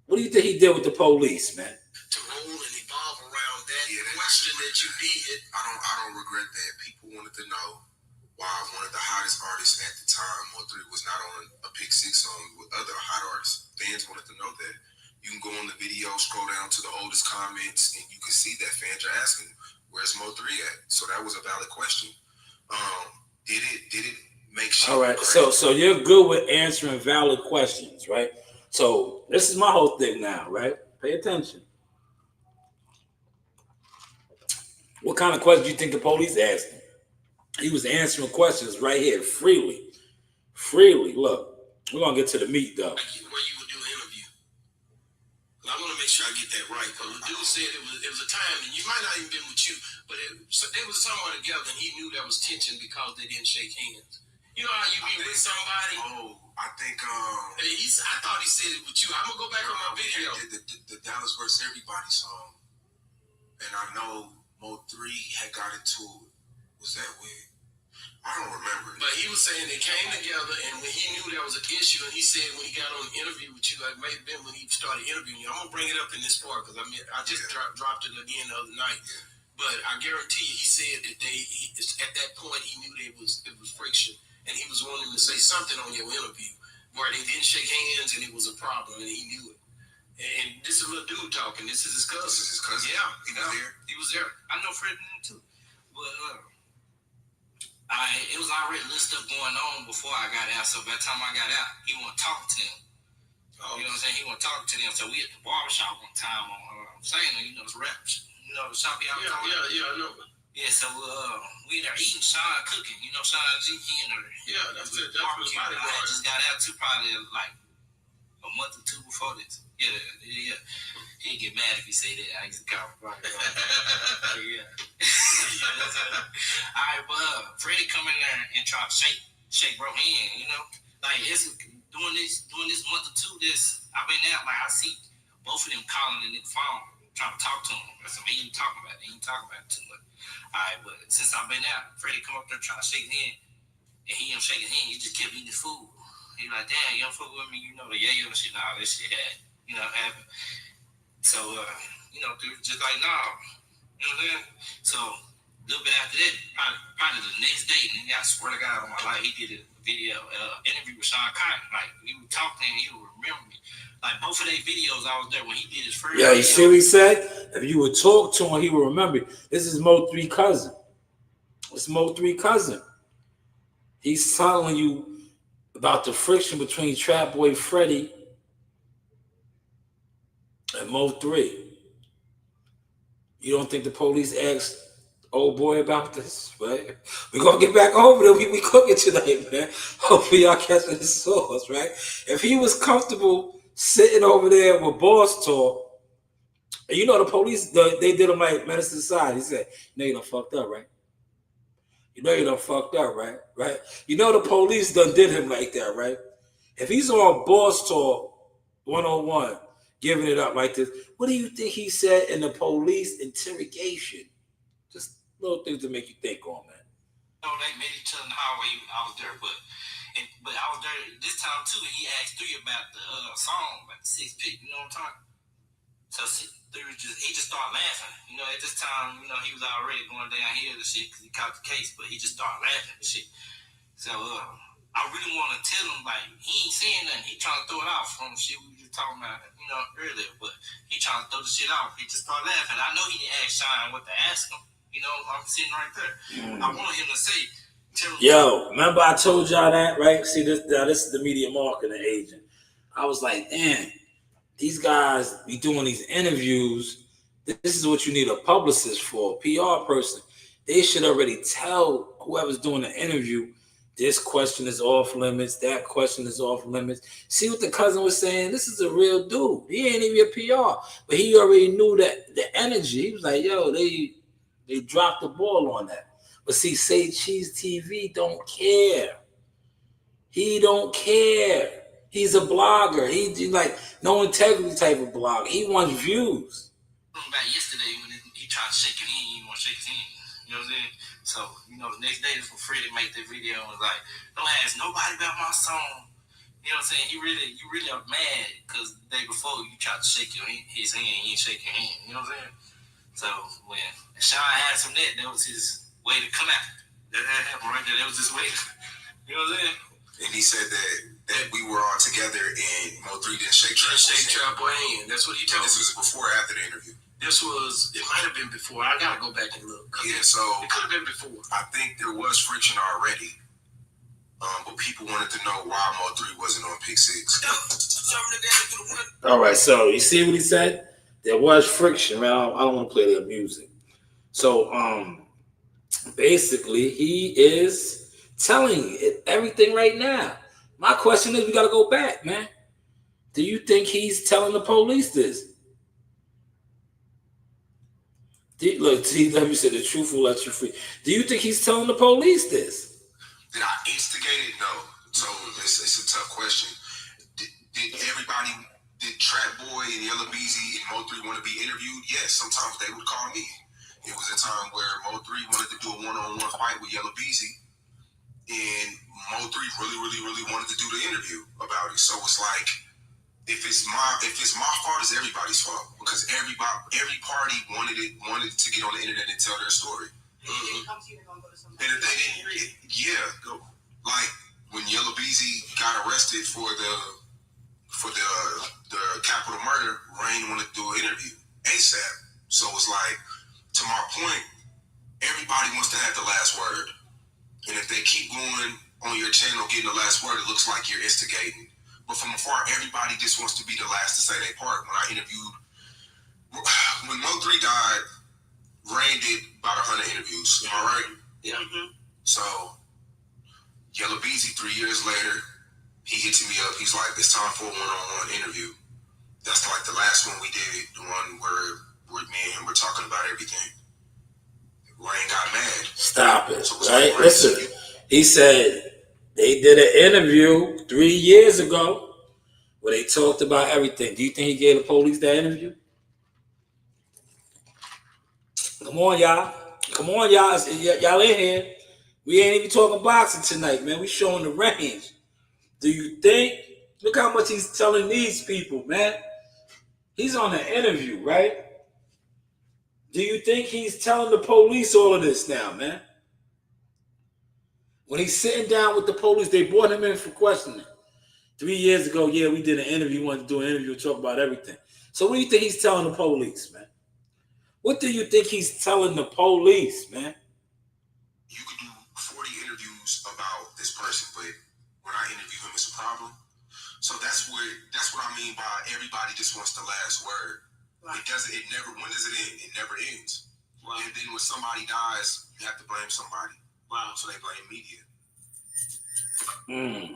S1: What do you think he did with the police, man?
S7: To roll and evolve around that question that you did.
S8: I don't regret that. People wanted to know why one of the hottest artists at the time, MO3, was not on a Pick 6 song with other hot artists. Fans wanted to know that. You can go on the video, scroll down to the oldest comments, and you can see that fans are asking, "Where's MO3 at?" So that was a valid question. Did it make sure?
S1: All right, so you're good with answering valid questions, right? So this is my whole thing now, right? Pay attention. What kind of questions do you think the police asked him? He was answering questions right here, freely. Look, we're gonna get to the meat though.
S7: Where you would do an interview. I want to make sure I get that right, because the dude said it was a time, and you might not even been with you, but so they was somewhere together, and he knew there was tension because they didn't shake hands. You know how you be with somebody?
S8: Oh, I think
S7: I thought he said it with you. I'm gonna go back on my video.
S8: The Dallas vs. Everybody song, and I know Mo3 had got into it. Was that with? I don't remember.
S7: But he was saying they came together, and when he knew there was an issue, and he said when he got on the interview with you, it may have been when he started interviewing you. I'm gonna bring it up in this part because I just dropped it again the other night.
S8: Yeah.
S7: But I guarantee you, he said that at that point he knew it was friction, and he was wanting to say something on your interview where they didn't shake hands, and it was a problem, and he knew it. And this is a little dude talking. This is his cousin.
S8: This is his cousin.
S7: Yeah,
S8: he was there.
S7: He was there. I know Fred too, but. It was already a little stuff going on before I got out. So by the time I got out, he wouldn't talk to them. You know what I'm saying? He wouldn't talk to them. So we at the barbershop one time on saying, you know, it's raps. You know the shop y'all talking about? Yeah, I know. Yeah, so we there eating, Sean cooking. You know, Sean G, he in there. Yeah, that's it. That's what I just got out too, probably like a month or two before this. Yeah. He'd get mad if he say that. I used to call him. Yeah. All right, but Freddie come in there and try to shake bro hand, you know? Like, it's doing this month or two, I've been out, like, I see both of them calling in the phone, trying to talk to him. I said, man, he ain't talking about it too much. All right, but since I've been out, Freddie come up there trying to shake his hand, and he don't shake his hand, he just kept eating his food. He like, damn, you don't fuck with me, you know, the yeah, shit, all this shit had, you know, happened. So, you know, dude, just like, nah, you know what I'm saying? So, a little bit after that, probably the next day, and I swear to God on my life, he did a video, interview with Sean Cotton. Like, we would talk to him, he would remember me. Like, both of their videos, I was there when he did his first video.
S1: You see what he said? If you would talk to him, he would remember. This is Mo3 cousin. It's Mo3 cousin. He's telling you about the friction between Trap Boy Freddie and Mo3. You don't think the police asked old boy about this, right? We're gonna get back over there. We cooking tonight, man. Hopefully y'all catching the sauce, right? If he was comfortable sitting over there with Boss Talk, and you know the police, they did him like menace to society. He said, you know you done fucked up, right? You know you done fucked up, right? Right? You know the police done did him like that, right? If he's on Boss Talk 101, giving it up like this, what do you think he said in the police interrogation? Just little things to make you think on, man.
S7: No, they made each other in the hallway. I was there, but I was there this time too. And he asked 3 about the song, about the 6-pick. You know what I'm talking? So 3 he just started laughing. You know, at this time, you know, he was already going down here and shit because he caught the case, but he just started laughing and shit. So I really want to tell him, like, he ain't saying nothing. He trying to throw it off from shit we were just talking about, you know, earlier. But he trying to throw the shit off. He just started laughing. I know he didn't ask Sean what to ask him. You know, I'm sitting right there. I wanted him to say,
S1: yo, remember I told y'all that, right? See, this is the media marketing agent. I was like, damn, these guys be doing these interviews. This is what you need a publicist for, a PR person. They should already tell whoever's doing the interview, this question is off limits, that question is off limits. See what the cousin was saying? This is a real dude. He ain't even a PR, but he already knew that the energy. He was like, yo, they dropped the ball on that. But see, Say Cheese TV don't care. He don't care. He's a blogger. He's like no integrity type of blogger. He wants views.
S7: Back yesterday when he tried to shake his hand, he didn't want to shake his hand. You know what I'm saying? So, you know, the next day is when Freddie made the video and was like, don't ask nobody about my song. You know what I'm saying? You really are mad because the day before you tried to shake his hand, he ain't shake your hand. You know what I'm saying? So when Sean asked him that was his way to come out. That happened right there. That was his way. You know what I'm saying?
S8: And he said that we were all together and Mo3 didn't shake Trap Boy hand.
S7: That's what he told me.
S8: This was before or after the interview?
S7: It might have been before. I gotta go back and look.
S8: Yeah, so
S7: it could have been before.
S8: I think there was friction already. But people wanted to know why Mo3 wasn't on Pick 6.
S1: All right, so you see what he said? There was friction, man. I don't want to play their music. So basically he is telling everything right now. My question is, we got to go back, man. Do you think he's telling the police this? Look, TW said the truth will let you free. Do you think he's telling the police this?
S8: Did I instigate it? No. So it's a tough question. Did Trap Boy and Yellow Beezy and Mo3 want to be interviewed? Yes, sometimes they would call me. It was a time where Mo3 wanted to do a one-on-one fight with Yellow Beezy, and Mo3 really wanted to do the interview about it. So it's like, if it's my fault, it's everybody's fault, because every party wanted to get on the internet and tell their story. And if they didn't, like when Yellow Beezy got arrested for the capital murder, Rain wanted to do an interview ASAP. So it's like, to my point, everybody wants to have the last word. And if they keep going on your channel getting the last word, it looks like you're instigating. But from afar, everybody just wants to be the last to say their part. When Mo3 died, Rain did about 100 interviews. Am I right?
S7: Yeah.
S8: So, Yellow Beezy, 3 years later, he hits me up. He's like, it's time for a one-on-one interview. That's like the last one we did, the one where me and him were talking about everything. Rain got mad.
S1: Stop it,
S8: So
S1: right?
S8: like,
S1: Listen, he said they did an interview 3 years ago where they talked about everything. Do you think he gave the police that interview? Come on, y'all. Come on, y'all. Y'all in here. We ain't even talking boxing tonight, man. We showing the range. Do you think? Look how much he's telling these people, man. He's on an interview, right? Do you think he's telling the police all of this now, man? When he's sitting down with the police, they brought him in for questioning. 3 years ago, yeah, we did an interview, wanted to do an interview and talk about everything. So what do you think he's telling the police, man? What do you think he's telling the police, man?
S8: You could do 40 interviews about this person, but when I interview him, it's a problem. So that's what I mean by everybody just wants the last word. Right. When does it end? It never ends. Wow. And then when somebody dies, you have to blame somebody. Wow. So they blame media.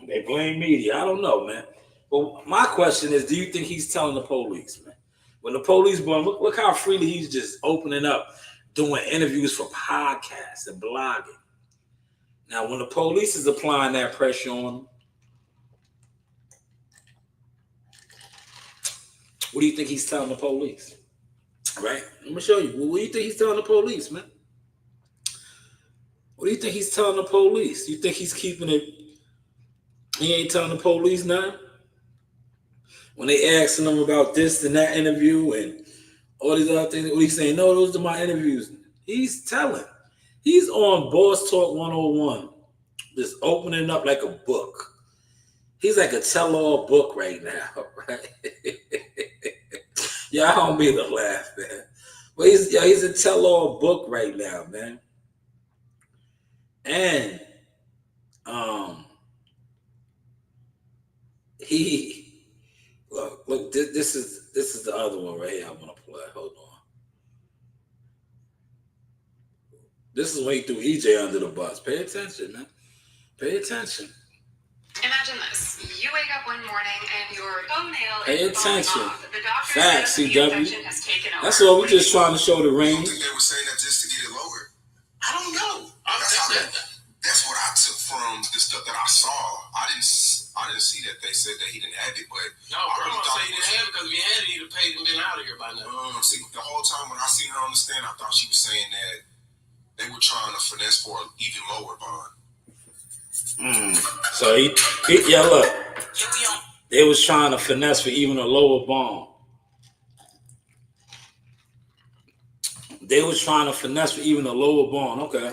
S1: They blame media. I don't know, man. But my question is, do you think he's telling the police, man? When the police, look how freely he's just opening up, doing interviews for podcasts and blogging. Now, when the police is applying that pressure on him, what do you think he's telling the police? Right? Let me show you. What do you think he's telling the police, man? What do you think he's telling the police? You think he's keeping it? He ain't telling the police nothing? When they asking him about this and that interview and all these other things, what he's saying, no, those are my interviews. He's telling. He's on Boss Talk 101, just opening up like a book. He's like a tell-all book right now, right? Yeah, I don't mean to laugh, man. But he's a tell-all book right now, man. And he look. This is the other one right here. I want to play. Hold on. This is when he threw EJ under the bus. Pay attention, man. Pay attention.
S9: Imagine this. You wake up one morning and your toenail
S1: Pay
S9: is falling
S1: attention.
S9: off. The doctor
S1: Facts,
S9: says the
S1: CW.
S9: infection has taken over.
S1: That's all. We're just trying to show the
S8: I
S1: range.
S8: think they were saying that just to get it lowered.
S7: I don't know.
S8: That's what I took from the stuff that I saw. I didn't see that they said that he didn't have it, but
S7: No, Grandma said he didn't have it because if he had it, he'd have paid and been out of here by now.
S8: see, the whole time when I seen her on the stand, I thought she was saying that they were trying to finesse for an even lower bond.
S1: So he yeah, look. They was trying to finesse for even a lower bond. They was trying to finesse for even a lower bond. Okay.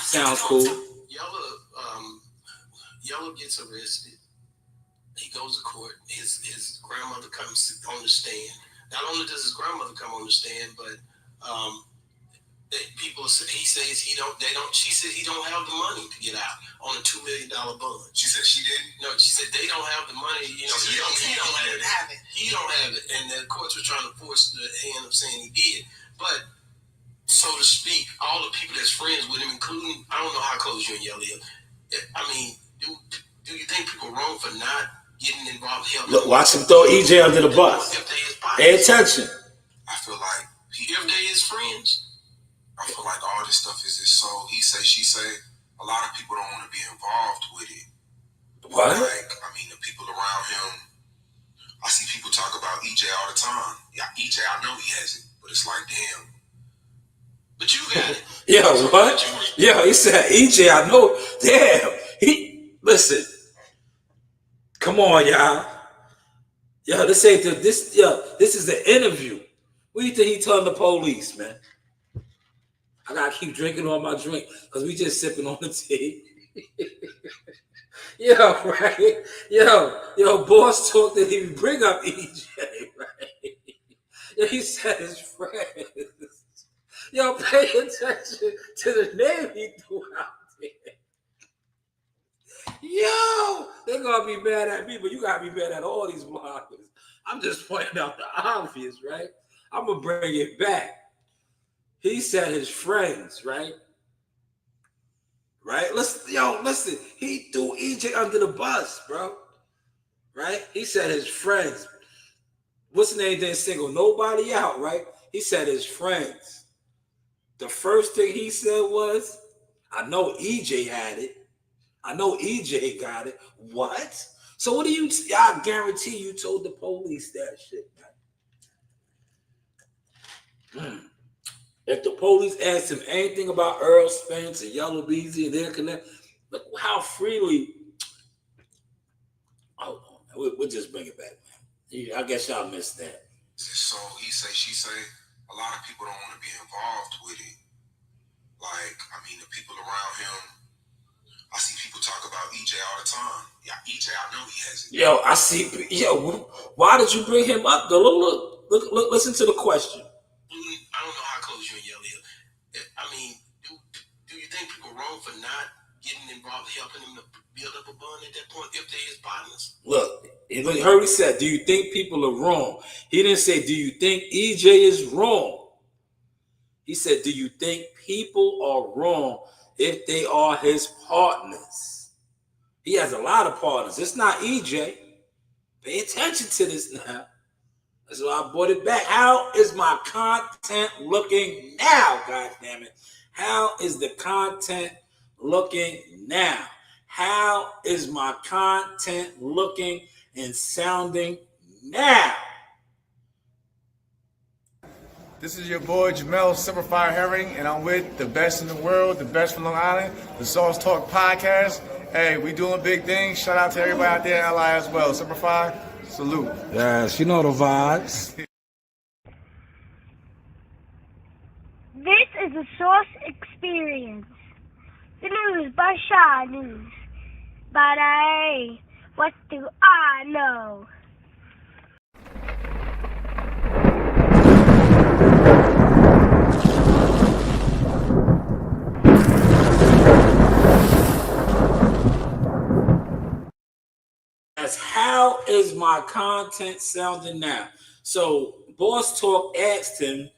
S1: Sounds cool.
S7: Yellow gets arrested. He goes to court. His grandmother comes on the stand. Not only does his grandmother come on the stand, but he says she said he don't have the money to get out on a $2 million bond.
S8: She said she didn't?
S7: No, she said they don't have the money. You know, he don't have it. He don't have it. And the courts were trying to force the hand of saying he did. But so to speak, all the people that's friends with him, including, I don't know how close you and Yellow are. I mean, do you think people are wrong for not getting involved?
S1: Look, watch him throw EJ under the bus. Pay attention.
S8: I feel like
S7: if they is friends, I feel like all this stuff is just so he say, she say. A lot of people don't want to be involved with it.
S1: What?
S7: Like, I mean, the people around him, I see people talk about EJ all the time. Yeah, EJ, I know he has it, but it's like, damn. But you got it.
S1: Yo, what? Yo, he said, EJ, I know. Damn. Listen. Come on, y'all. Yo, this is the interview. What do you think he telling the police, man? I gotta keep drinking on my drink because we just sipping on the tea. Yo, right? Yo, boss talk that he bring up EJ, right? Yo, he said his friends. Yo, pay attention to the name he threw out there. Yo, they're gonna be mad at me, but you gotta be mad at all these bloggers. I'm just pointing out the obvious, right? I'm gonna bring it back. He said his friends, right? Right? Listen. He threw EJ under the bus, bro. Right? He said his friends. What's the name? Didn't single nobody out, right? He said his friends. The first thing he said was, I know EJ had it. I know EJ got it. What? So what do you? I guarantee you told the police that shit, man. If the police asked him anything about Earl Spence and Yellow Beezy and their connect, look how freely. Oh, we'll just bring it back, man. I guess y'all missed that.
S7: So he say, she say. A lot of people don't want to be involved with it. Like, I mean, the people around him. I see people talk about EJ all the time. Yeah, EJ, I know he has it.
S1: Yo, I see. Yo, why did you bring him up? Look, listen to the question.
S7: I don't know how close you and Yellow is. I mean, do you think people wrong for not getting involved, helping him to build up a bond at that point if they his partners?
S1: Look, he heard he said, do you think people are wrong? He didn't say, do you think EJ is wrong? He said, do you think people are wrong if they are his partners? He has a lot of partners. It's not EJ. Pay attention to this now. That's why I brought it back. How is my content looking now? God damn it. How is the content looking now? How is my content looking and sounding now?
S10: This is your boy Jamel Simplify Herring, and I'm with the best in the world, the best from Long Island, the Sauce Talk Podcast. Hey, we doing big things. Shout out to everybody out there in LI as well. Simplify, salute.
S1: Yes, you know the vibes.
S2: This is a Source Experience. The news by Shanewz. But hey, what do I know?
S1: How is my content sounding now? So Boss Talk asked him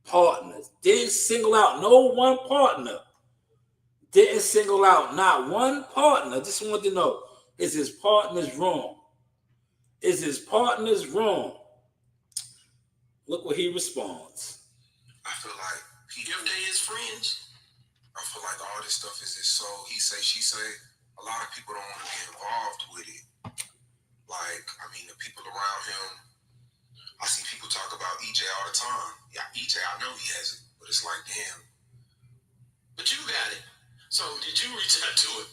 S1: partners. Didn't single out no one partner. Didn't single out not one partner. Just wanted to know, is his partners wrong? Is his partners wrong? Look what he responds.
S7: I feel like if they is friends, I feel like all this stuff is just so he say, she say. A lot of people don't want to be involved with it. Like, I mean, the people around him, I see people talk about EJ all the time. Yeah, EJ, I know he has it, but it's like, damn. But you got it. So did you reach out to it?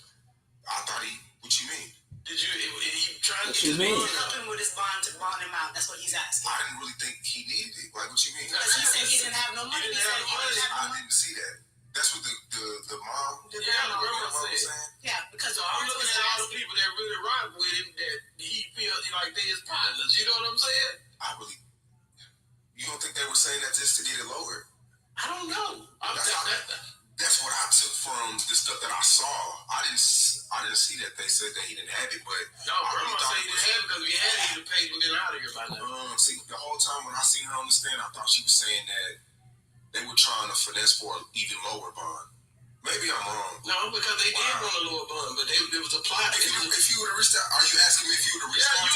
S7: I thought what you mean? Did you, he trying to get his bond?
S11: Help him with his bond to bond him out. That's what he's asking.
S7: I didn't really think he needed it. Like, what you mean?
S11: Because he said he didn't have no money.
S7: I didn't see that. That's what the mom, the grandma was saying.
S11: Yeah, because
S7: I'm looking at all the people that really rock with him that he feels like they his partners. You know what I'm saying? You don't think they were saying that just to get it lower? I don't know. That's what I took from the stuff that I saw. I didn't see that they said that he didn't have it, but no, grandma said he didn't have it because we had it to pay to get out of here by now. See, the whole time when I seen her on the stand, I thought she was saying that they were trying to finesse for an even lower bond.
S8: Maybe I'm wrong.
S7: No, because they did want a lower bond, but it was a plot.
S8: If you would have reached out, are you asking me if you would have reached out?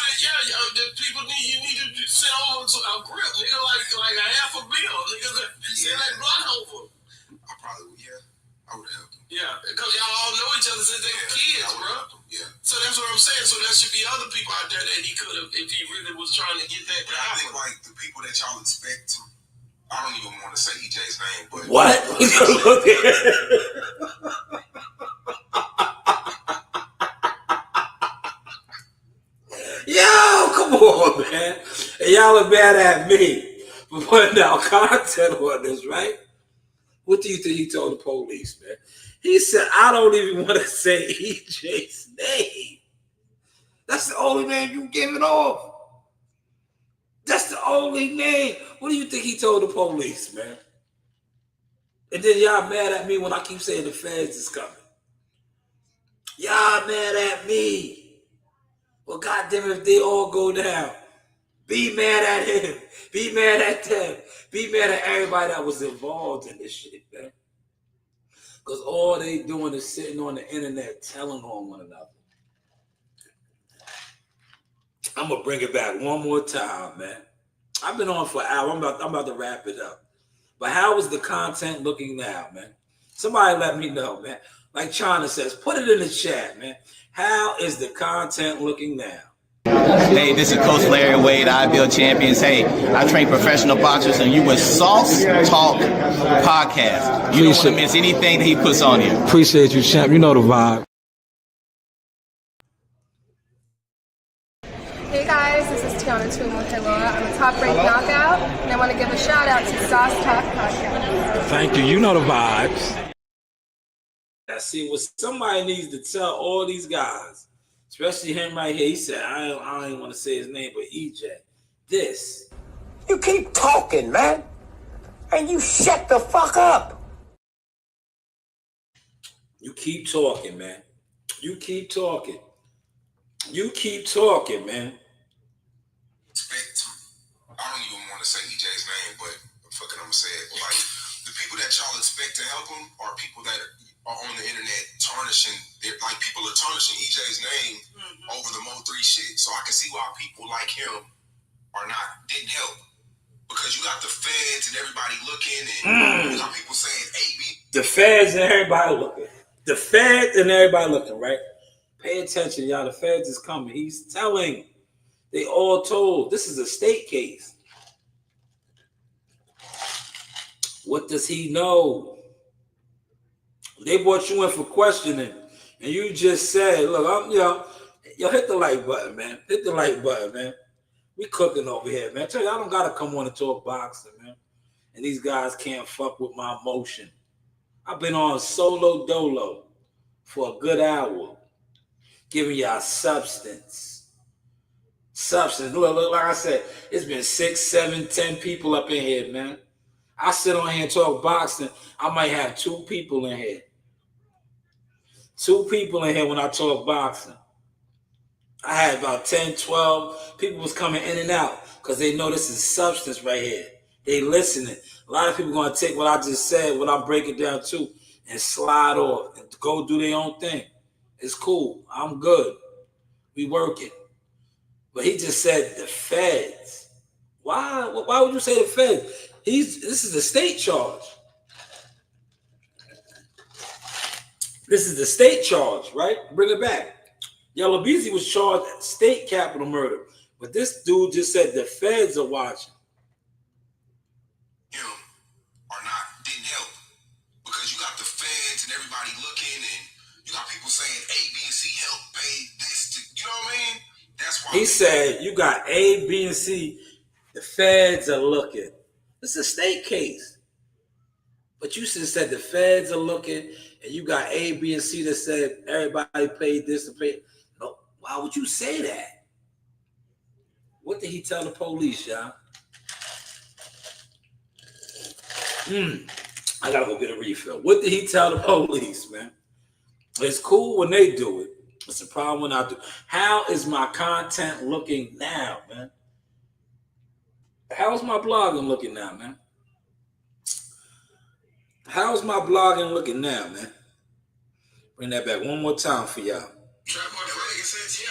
S7: The people you need to send over a grip, nigga, like a half a bill, nigga. Send that block over.
S8: I probably would, I would have helped them.
S7: Yeah, because y'all all know each other since they were kids, bro.
S8: Yeah.
S7: So that's what I'm saying. So there should be other people out there that he could have, if he really was trying to get that.
S8: But I think like the people that y'all expect to. I don't even want to say EJ's name, but
S1: what? Yo, come on, man. And y'all are mad at me for putting out content on this, right? What do you think he told the police, man? He said, I don't even want to say EJ's name. That's the only name you giving off. That's the only name. What do you think he told the police, man? And then y'all mad at me when I keep saying the feds is coming. Y'all mad at me. Well, goddamn, if they all go down, be mad at him. Be mad at them. Be mad at everybody that was involved in this shit, man. Because all they doing is sitting on the internet telling on one another. I'm going to bring it back one more time, man. I've been on for an hour. I'm about to wrap it up. But how is the content looking now, man? Somebody let me know, man. Like China says, put it in the chat, man. How is the content looking now?
S12: Hey, this is Coach Larry Wade, IBL Champions. Hey, I train professional boxers, and you with Sauce Talk Podcast. You don't want to miss anything that he puts on here.
S1: Appreciate you, champ. You know the vibe.
S13: Hey guys, this is Tiana Tuimuhelua. I'm a top-ranked knockout, and I want to give a shout-out to Sauce Talk Podcast.
S1: Thank you. You know the vibes. I see what somebody needs to tell all these guys, especially him right here. He said, I don't even want to say his name, but EJ, this.
S14: You keep talking, man, and you shut the fuck up.
S1: You keep talking, man. You keep talking. You keep talking, man.
S8: I don't even want to say EJ's name, but fucking I'm gonna say it. Like the people that y'all expect to help him are people that are on the internet tarnishing. Like people are tarnishing EJ's name over the MO3 shit. So I can see why people like him didn't help, because you got the feds and everybody looking, and you got people saying AB.
S1: The feds and everybody looking. The feds and everybody looking, right? Pay attention, y'all. The feds is coming. He's telling. They all told. This is a state case. What does he know? They brought you in for questioning, and you just said, look, yo, hit the like button, man. Hit the like button, man. We cooking over here, man. I tell you, I don't got to come on and talk boxing, man. And these guys can't fuck with my emotion. I've been on solo dolo for a good hour, giving y'all substance. Look, like I said, it's been 6, 7, 10 people up in here, man. I sit on here and talk boxing. I might have 2 people in here. 2 people in here when I talk boxing. I had about 10, 12 people was coming in and out because they know this is substance right here. They listening. A lot of people going to take what I just said, what I break it down to, and slide off and go do their own thing. It's cool. I'm good. We working. But he just said the feds. Why would you say the feds? This is a state charge. This is the state charge, right? Bring it back. Yellow Beezy was charged at state capital murder. But this dude just said the feds are watching.
S8: Him didn't help, because you got the feds and everybody looking, and you got people saying A, B, and C help pay this. You know what I mean? That's why
S1: he said you got A, B, and C. The feds are looking. It's a state case. But you just said the feds are looking, and you got A, B, and C that said everybody paid this and paid. No, why would you say that? What did he tell the police, y'all? I gotta go get a refill. What did he tell the police, man? It's cool when they do it. It's a problem when I do. How is my content looking now, man? How's my blogging looking now, man? How's my blogging looking now, man? Bring that back one more time for y'all.
S7: Trapper Freddy stepped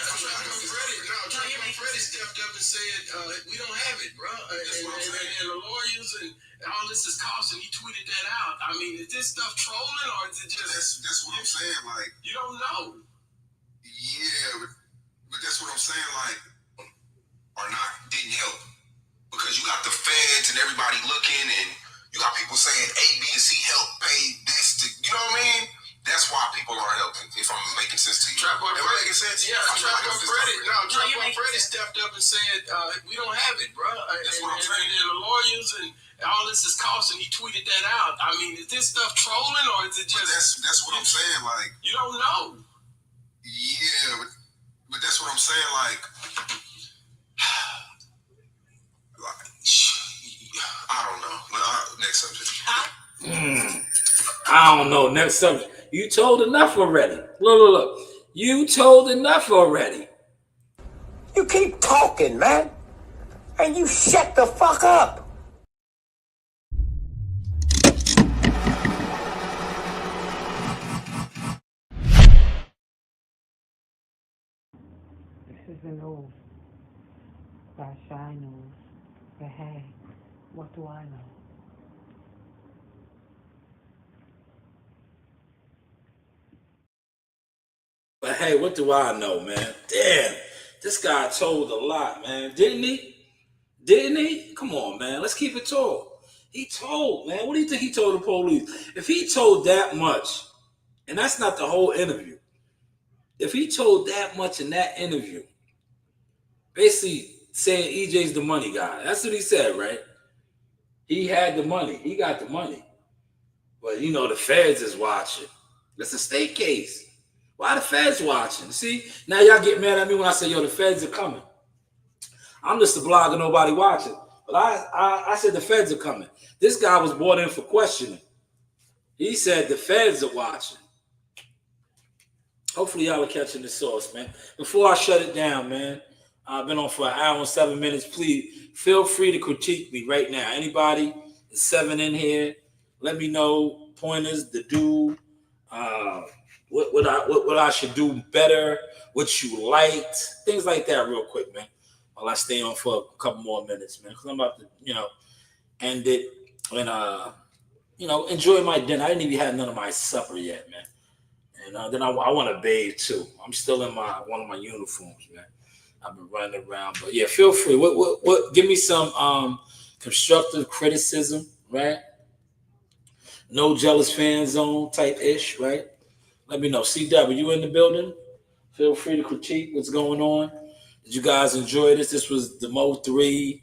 S7: up and said, we don't have it, bro. And the lawyers and all this is costing. He tweeted that out. I mean, is this stuff trolling or is it just...
S8: That's what I'm saying, like...
S7: You don't know.
S8: Yeah, but that's what I'm saying, like... Or not, didn't help. Because you got the feds and everybody looking and you got people saying A, B, and C help pay this to... You know what I mean? That's why people aren't helping, if I'm making sense to you.
S7: Trapper Freddy
S11: Freddy
S7: stepped up and said, we don't have it, bro.
S8: That's what I'm saying.
S7: And the lawyers and all this is costing. He tweeted that out. I mean, is this stuff trolling or is it just...
S8: That's what I'm saying, like...
S7: You don't know.
S8: Yeah, but that's what I'm saying, like... I don't know. Next subject.
S1: I don't know. Next subject. You told enough already. Look. You told enough already.
S14: You keep talking, man. And you shut the fuck up.
S15: This is the news by Shanewz. But hey, what do I know?
S1: But hey, what do I know, man? Damn, this guy told a lot, man. Didn't he? Come on, man. Let's keep it tall. He told, man. What do you think he told the police? If he told that much, and that's not the whole interview. If he told that much in that interview, basically saying EJ's the money guy. That's what he said, right? He had the money. He got the money. But, you know, the feds is watching. That's a state case. Why the feds watching? See, now y'all get mad at me when I say, yo, the feds are coming. I'm just a blogger, nobody watching. But I said the feds are coming. This guy was brought in for questioning. He said the feds are watching. Hopefully y'all are catching the sauce, man. Before I shut it down, man, I've been on for an hour and 7 minutes. Please feel free to critique me right now. Anybody, 7 in here, let me know pointers to do. What I should do better, what you liked, things like that real quick, man. While I stay on for a couple more minutes, man. Because I'm about to, end it and, enjoy my dinner. I didn't even have none of my supper yet, man. And then I want to bathe, too. I'm still in one of my uniforms, man. I've been running around. But, yeah, feel free. What? Give me some constructive criticism, right? No jealous fan zone type-ish, right? Let me know. CW, you in the building? Feel free to critique what's going on. Did you guys enjoy this? This was the MO3,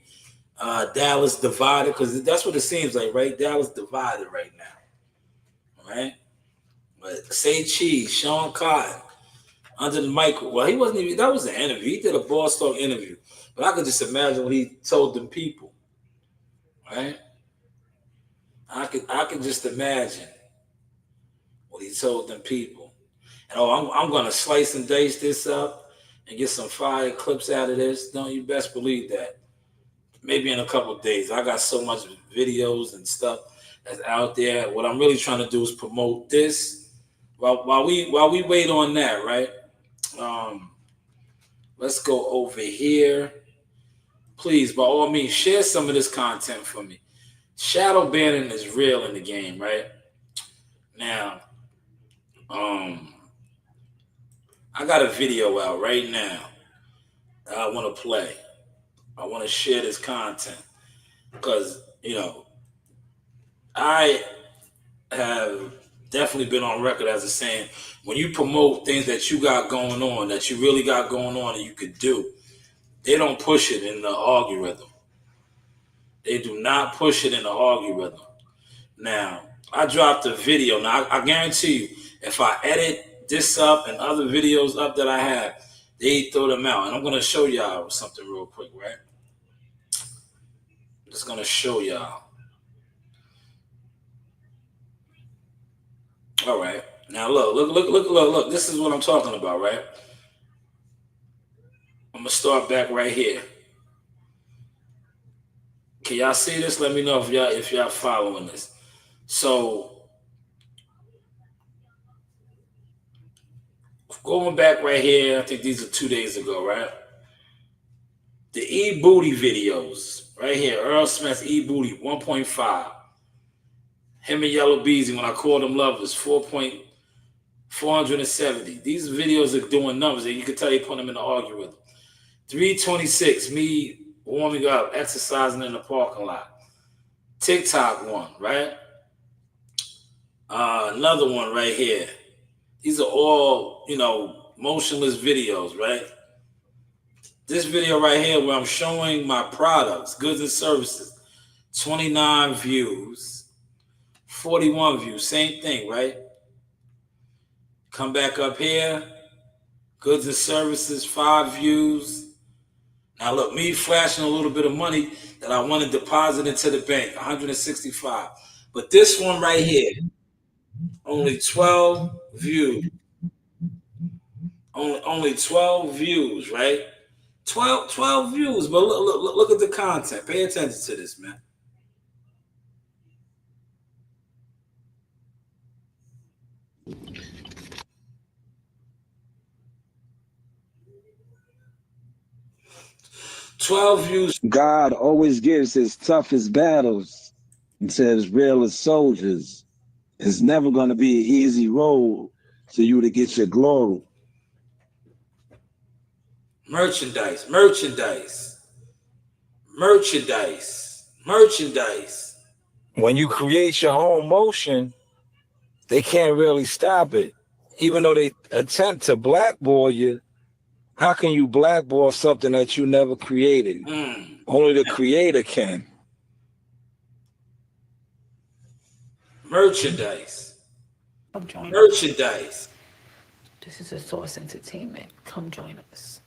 S1: Dallas divided, because that's what it seems like, right? Dallas divided right now, all right? But Say Cheese, Sean Cotton, under the mic. Well, he wasn't even, that was an interview. He did a Boss Talk interview. But I could just imagine what he told them people, right? I could just imagine what he told them people. And I'm going to slice and dice this up and get some fire clips out of this. Don't you best believe that. Maybe in a couple of days. I got so much videos and stuff that's out there. What I'm really trying to do is promote this. While we wait on that, right? Let's go over here. Please, by all means, share some of this content for me. Shadow banning is real in the game, right? Now, I got a video out right now that I want to play. I want to share this content because, I have definitely been on record as a saying, when you promote things that you got going on, that you really got going on and you could do, they don't push it in the algorithm. They do not push it in the algorithm. Now, I dropped a video. Now, I guarantee you, if I edit this up and other videos up that I have, they throw them out. And I'm going to show y'all something real quick, right? I'm just going to show y'all. All right. Now, look. This is what I'm talking about, right? I'm going to start back right here. Can y'all see this? Let me know if y'all following this. So Going back right here, I think these are 2 days ago, right? The E-Booty videos, right here. Earl Smith's E-Booty, 1.5. Him and Yellow Beezy, when I called them lovers, 4.470. These videos are doing numbers, and you can tell they put them in the algorithm. 326, me warming up, exercising in the parking lot. TikTok one, right? Another one right here. These are all, motionless videos, right? This video right here where I'm showing my products, goods and services, 29 views, 41 views, same thing, right? Come back up here, goods and services, 5 views. Now look, me flashing a little bit of money that I want to deposit into the bank, 165. But this one right here, only 12 views. Only 12 views, right? 12 views, but look at the content. Pay attention to this, man. Views.
S16: God always gives his toughest battles to his realest soldiers. It's never going to be an easy road for you to get your glory.
S1: Merchandise.
S17: When you create your own motion, they can't really stop it. Even though they attempt to blackball you, how can you blackball something that you never created? Only the creator can.
S1: Merchandise.
S15: This is a Source Entertainment. Come join us.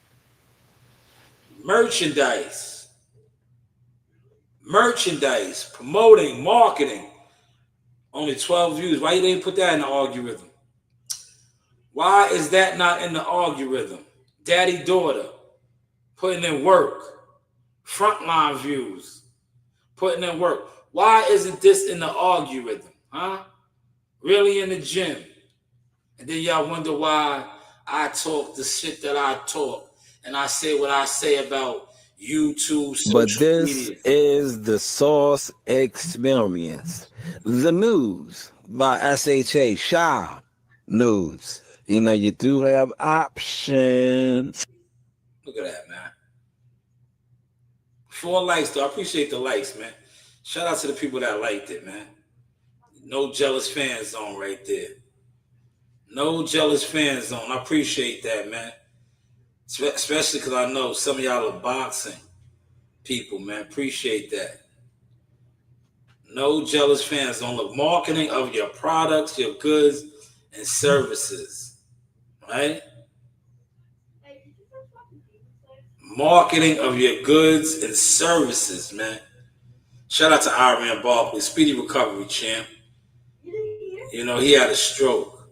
S1: Merchandise. Promoting, marketing. Only 12 views. Why you didn't put that in the algorithm? Why is that not in the algorithm? Daddy, daughter, putting in work. Frontline views, putting in work. Why isn't this in the algorithm? Huh? Really in the gym. And then y'all wonder why I talk the shit that I talk and I say what I say about YouTube, social
S17: But this
S1: media.
S17: is the Source Experience. The news by SHA, Sha News. You do have options.
S1: Look at that, man. 4 likes, though. I appreciate the likes, man. Shout out to the people that liked it, man. No jealous fan zone right there. No jealous fan zone. I appreciate that, man. Especially because I know some of y'all are boxing people, man. Appreciate that. No jealous fan zone. Look, marketing of your products, your goods, and services. Right? Marketing of your goods and services, man. Shout out to Iran Barkley, speedy recovery, champ. He had a stroke,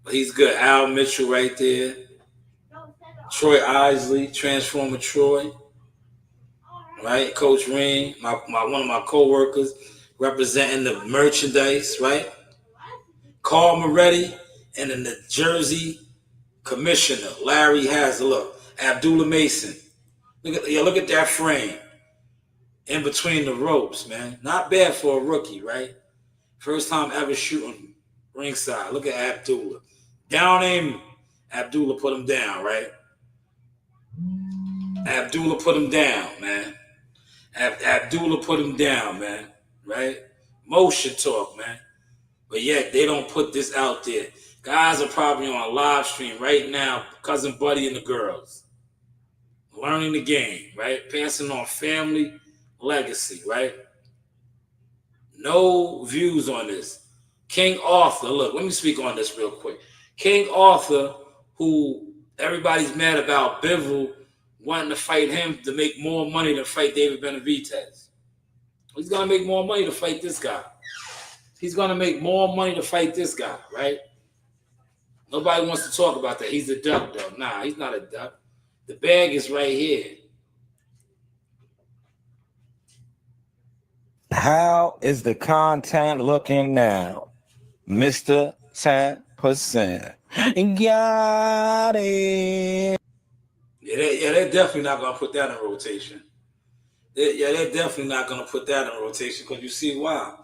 S1: but he's good. Al Mitchell right there. Troy Isley, Transformer Troy. Right? Coach Ring, one of my co-workers representing the merchandise, right? Carl Moretti and the New Jersey Commissioner, Larry Hazel. Look, Abdullah Mason. Look at that frame. In between the ropes, man. Not bad for a rookie, right? First time ever shooting ringside. Look at Abdullah. Down aiming. Abdullah put him down, right? Abdullah put him down, man. Abdullah put him down, man. Right? Motion talk, man. But yet, they don't put this out there. Guys are probably on a live stream right now, Cousin Buddy and the girls. Learning the game, right? Passing on family legacy, right? No views on this. King Arthur, look, let me speak on this real quick. King Arthur, who everybody's mad about Bivol wanting to fight him to make more money than fight David Benavidez. He's going to make more money to fight this guy. He's going to make more money to fight this guy, right? Nobody wants to talk about that. He's a duck, though. Nah, he's not a duck. The bag is right here.
S17: How is the content looking now, Mr. 10%? Got it.
S1: Yeah, they're definitely not gonna put that in rotation. They're definitely not gonna put that in rotation because you see why.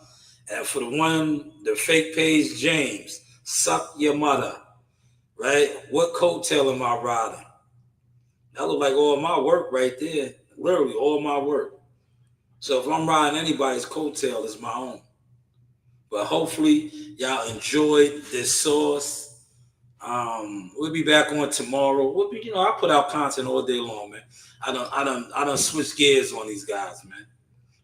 S1: And for the fake page James, suck your mother, right? What coattail am I riding? That look like all my work right there. Literally all my work. So if I'm riding anybody's coattail, it's my own. But hopefully y'all enjoyed this sauce. We'll be back on tomorrow. I put out content all day long, man. I don't switch gears on these guys, man.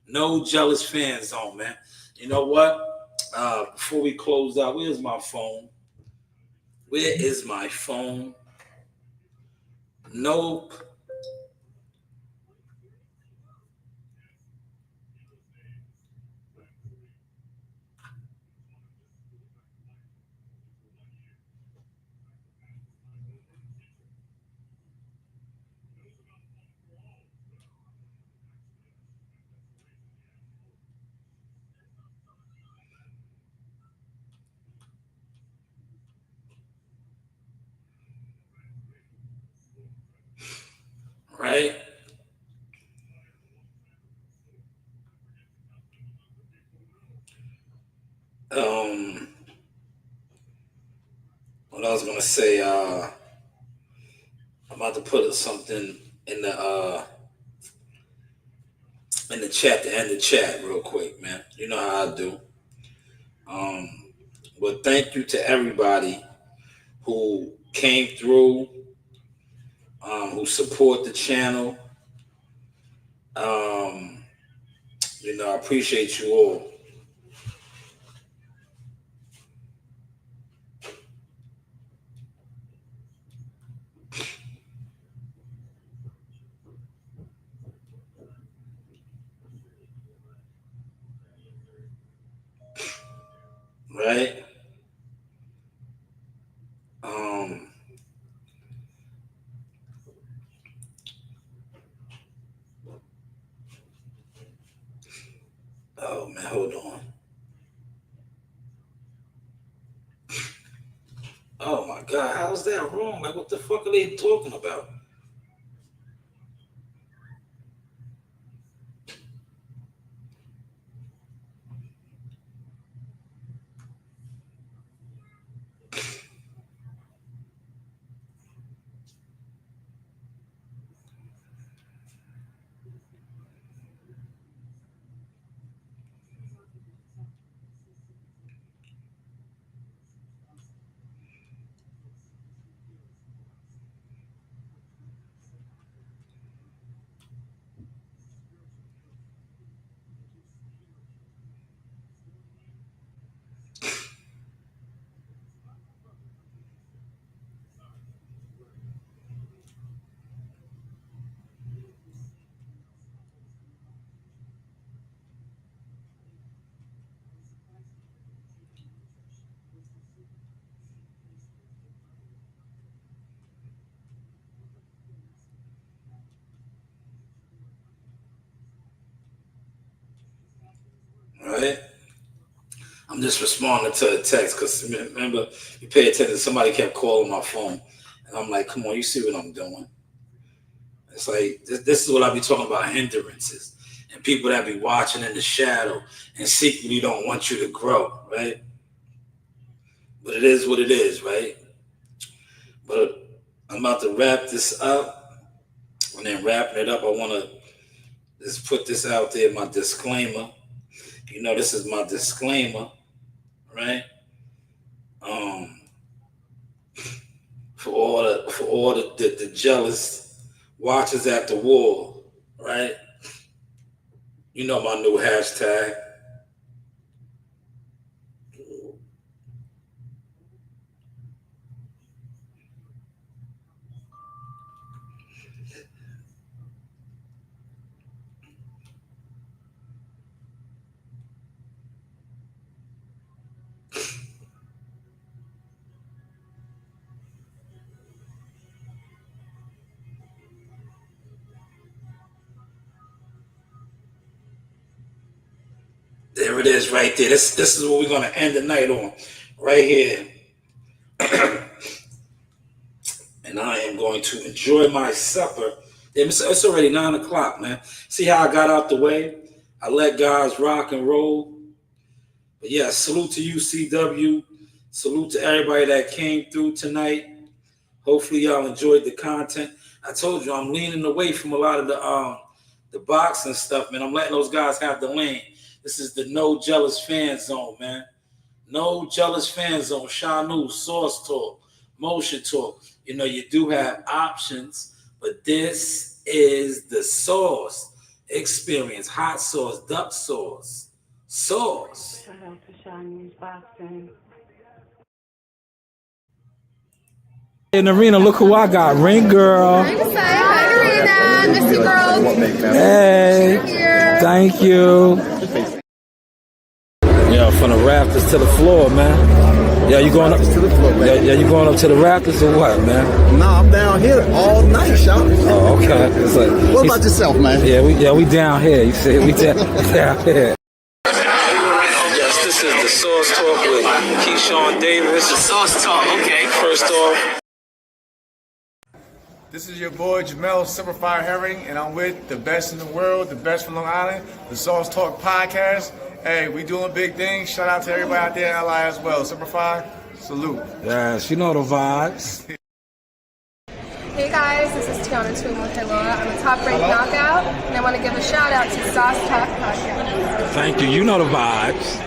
S1: No jealous fan zone, man. You know what? Before we close out, where's my phone? Where is my phone? Nope. Right? What I was gonna say, I'm about to put something in the chat to end the chat real quick, man. You know how I do. But thank you to everybody who came through, who support the channel. I appreciate you all. Right? Oh man, hold on. Oh my God, how is that wrong? Like, what the fuck are they talking about? Right? I'm just responding to a text because remember, you pay attention. Somebody kept calling my phone, and I'm like, "Come on, you see what I'm doing?" It's like this is what I be talking about: hindrances and people that be watching in the shadow and secretly don't want you to grow, right? But it is what it is, right? But I'm about to wrap this up, and then wrapping it up, I want to just put this out there, my disclaimer. This is my disclaimer, right? For all the jealous watchers at the wall, right? My new hashtag. There it is right there. This is what we're gonna end the night on. Right here. and I am going to enjoy my supper. It's already 9 o'clock, man. See how I got out the way? I let guys rock and roll. But yeah, salute to you, CW. Salute to everybody that came through tonight. Hopefully y'all enjoyed the content. I told you I'm leaning away from a lot of the boxing stuff, man. I'm letting those guys have the lane. This is the no jealous fan zone, man. No jealous fan zone. Shanewz, Source Talk, Motion Talk. You know, you do have options, but this is the sauce experience. Hot sauce, duck sauce, sauce.
S15: Shout out to Shanewz Boxing.
S17: In the arena, look who I got. Ring girl.
S13: Hi, Arena. Miss you, girls.
S17: Hey. Thank you. Yeah, from the rafters to the floor, man. Yeah, you going up to the floor, man. Yeah, you going up to the rafters or what, man?
S18: Nah, I'm down here all night, Sean.
S17: Oh, okay. It's like,
S18: what about yourself, man?
S17: Yeah, we down here. You see, we down here. Yes, this is the Sauce Talk with Keyshawn Davis.
S11: The Sauce Talk, okay.
S17: First off.
S10: This is your boy Jamel Simplify Herring, and I'm with the best in the world, the best from Long Island, the Sauce Talk Podcast. Hey, we doing big things. Shout out to everybody out there in LI as well. Simplify, salute.
S17: Yes, you know the vibes.
S13: Hey guys, this is Tiana Tuimoteloa. I'm a top-ranked knockout, and I want to give a shout out to Sauce Talk Podcast.
S17: Thank you. You know the vibes.